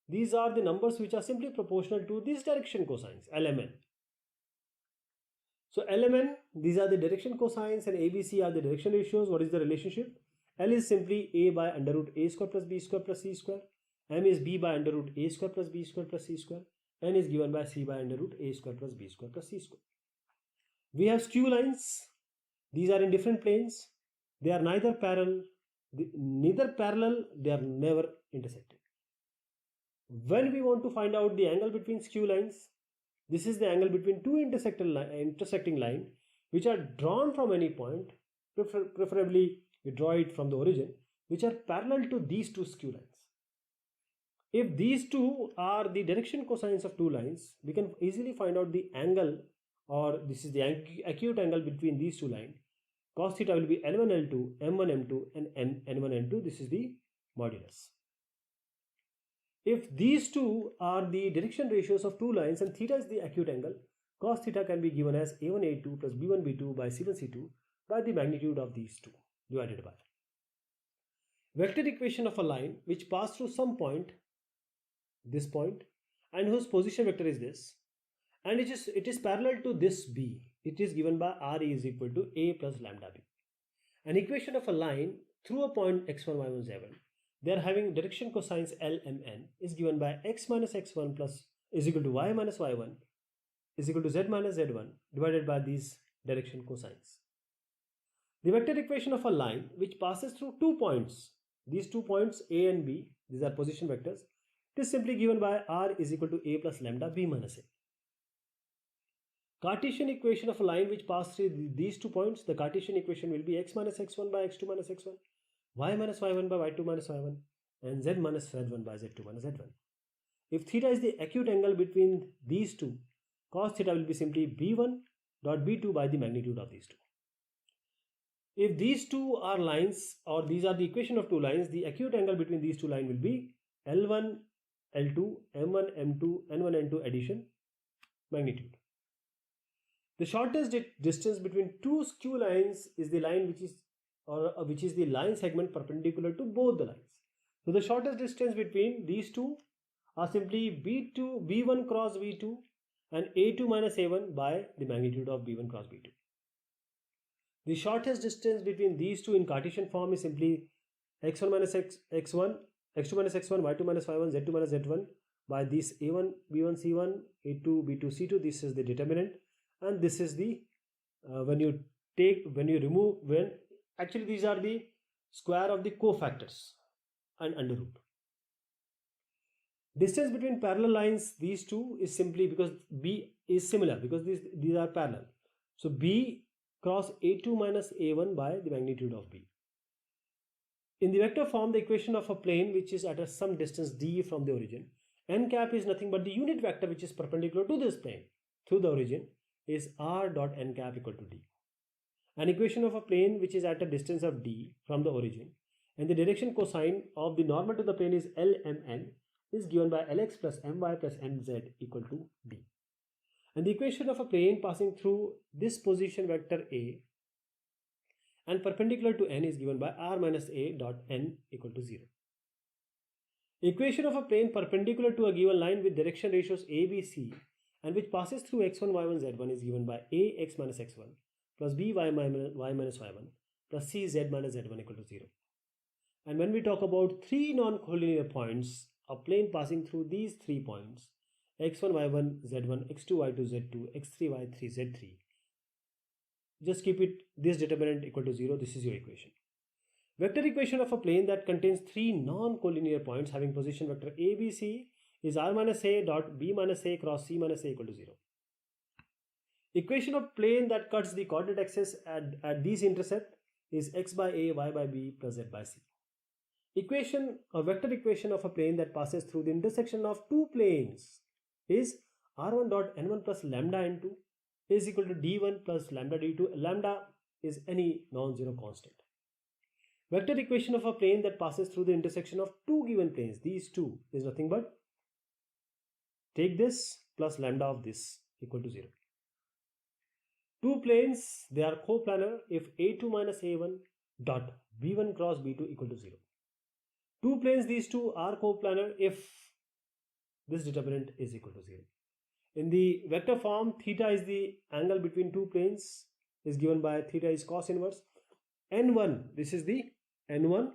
these are the numbers which are simply proportional to these direction cosines, LMN. So LMN, these are the direction cosines, and ABC are the direction ratios. What is the relationship? L is simply A by under root A square plus B square plus C square. M is B by under root A square plus B square plus C square. N is given by C by under root A square plus B square plus C square. We have skew lines. These are in different planes. They are neither parallel, they are never intersecting. When we want to find out the angle between skew lines, this is the angle between two intersecting lines which are drawn from any point, preferably we draw it from the origin, which are parallel to these two skew lines. If these two are the direction cosines of two lines, we can easily find out the angle, or this is the acute angle between these two lines. Cos theta will be L1 L2, M1 M2, and N1 N2. This is the modulus. If these two are the direction ratios of two lines and theta is the acute angle, cos theta can be given as A1 A2 plus B1 B2 by C1 C2 by the magnitude of these two divided by vector equation of a line which passed through some point, this point, and whose position vector is this, and it is parallel to this B. It is given by R is equal to A plus lambda B. An equation of a line through a point x1 y1 z1, they are having direction cosines L, M, N, is given by x minus x1 plus is equal to y minus y1 is equal to z minus z1 divided by these direction cosines. The vector equation of a line which passes through 2 points, these 2 points A and B, these are position vectors, it is simply given by R is equal to A plus lambda B minus A. Cartesian equation of a line which passes through these 2 points, the Cartesian equation will be x minus x1 by x2 minus x1, y minus y1 by y2 minus y1, and z minus z1 by z2 minus z1. If theta is the acute angle between these two, cos theta will be simply b1 dot b2 by the magnitude of these two. If these two are lines, or these are the equation of two lines, the acute angle between these two lines will be L1, L2, M1, M2, N1, N2 addition magnitude. The shortest distance between two skew lines is the line which is the line segment perpendicular to both the lines. So the shortest distance between these two are simply B1 cross B2 and A2 minus A1 by the magnitude of B1 cross B2. The shortest distance between these two in Cartesian form is simply x1 minus x1, x2 minus x1, y2 minus y1, z2 minus z1 by this A1 B1 C1, A2 B2 C2. This is the determinant, and this is the actually these are the square of the cofactors and under root. Distance between parallel lines, these two, is simply because B is similar, because these are parallel. So B cross A2 minus A1 by the magnitude of B. In the vector form, the equation of a plane which is at some distance d from the origin, n cap is nothing but the unit vector which is perpendicular to this plane through the origin, is r dot n cap equal to d. An equation of a plane which is at a distance of d from the origin, and the direction cosine of the normal to the plane is lmn, is given by lx plus my plus mz equal to d. And the equation of a plane passing through this position vector a and perpendicular to n is given by r minus a dot n equal to 0. Equation of a plane perpendicular to a given line with direction ratios a, b, c, and which passes through x1, y1, z1 is given by a x minus x1 plus b y minus y1 plus c z minus z1 equal to 0. And when we talk about three non-collinear points, a plane passing through these 3 points, x1, y1, z1, x2, y2, z2, x3, y3, z3, just keep it this determinant equal to 0. This is your equation. Vector equation of a plane that contains three non-collinear points having position vector a, b, c is r minus a dot b minus a cross c minus a equal to 0. Equation of plane that cuts the coordinate axis at these intercept is x by a, y by b plus z by c. Equation or vector equation of a plane that passes through the intersection of two planes is r1 dot n1 plus lambda n2 is equal to d1 plus lambda d2. Lambda is any non-zero constant. Vector equation of a plane that passes through the intersection of two given planes, these two, is nothing but take this plus lambda of this equal to 0. Two planes, they are coplanar if a2 minus a1 dot b1 cross b2 equal to 0. Two planes, these two, are coplanar if this determinant is equal to 0. In the vector form, theta is the angle between two planes, is given by theta is cos inverse n1. This is the n1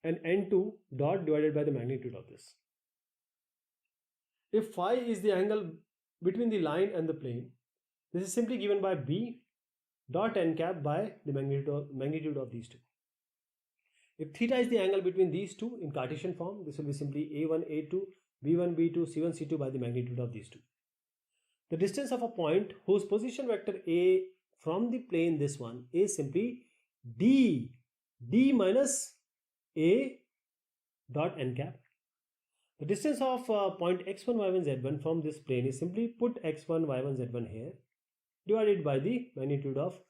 and n2 dot divided by the magnitude of this. If phi is the angle between the line and the plane, this is simply given by b dot n cap by the magnitude of these two. If theta is the angle between these two in Cartesian form, this will be simply a1, a2, b1, b2, c1, c2 by the magnitude of these two. The distance of a point whose position vector a from the plane, this one, is simply d minus a dot n cap. The distance of point x1, y1, z1 from this plane is simply put x1, y1, z1 here divided by the magnitude of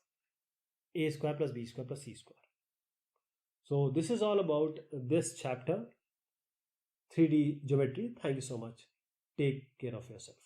a square plus b square plus c square. So this is all about this chapter, 3D geometry. Thank you so much. Take care of yourself.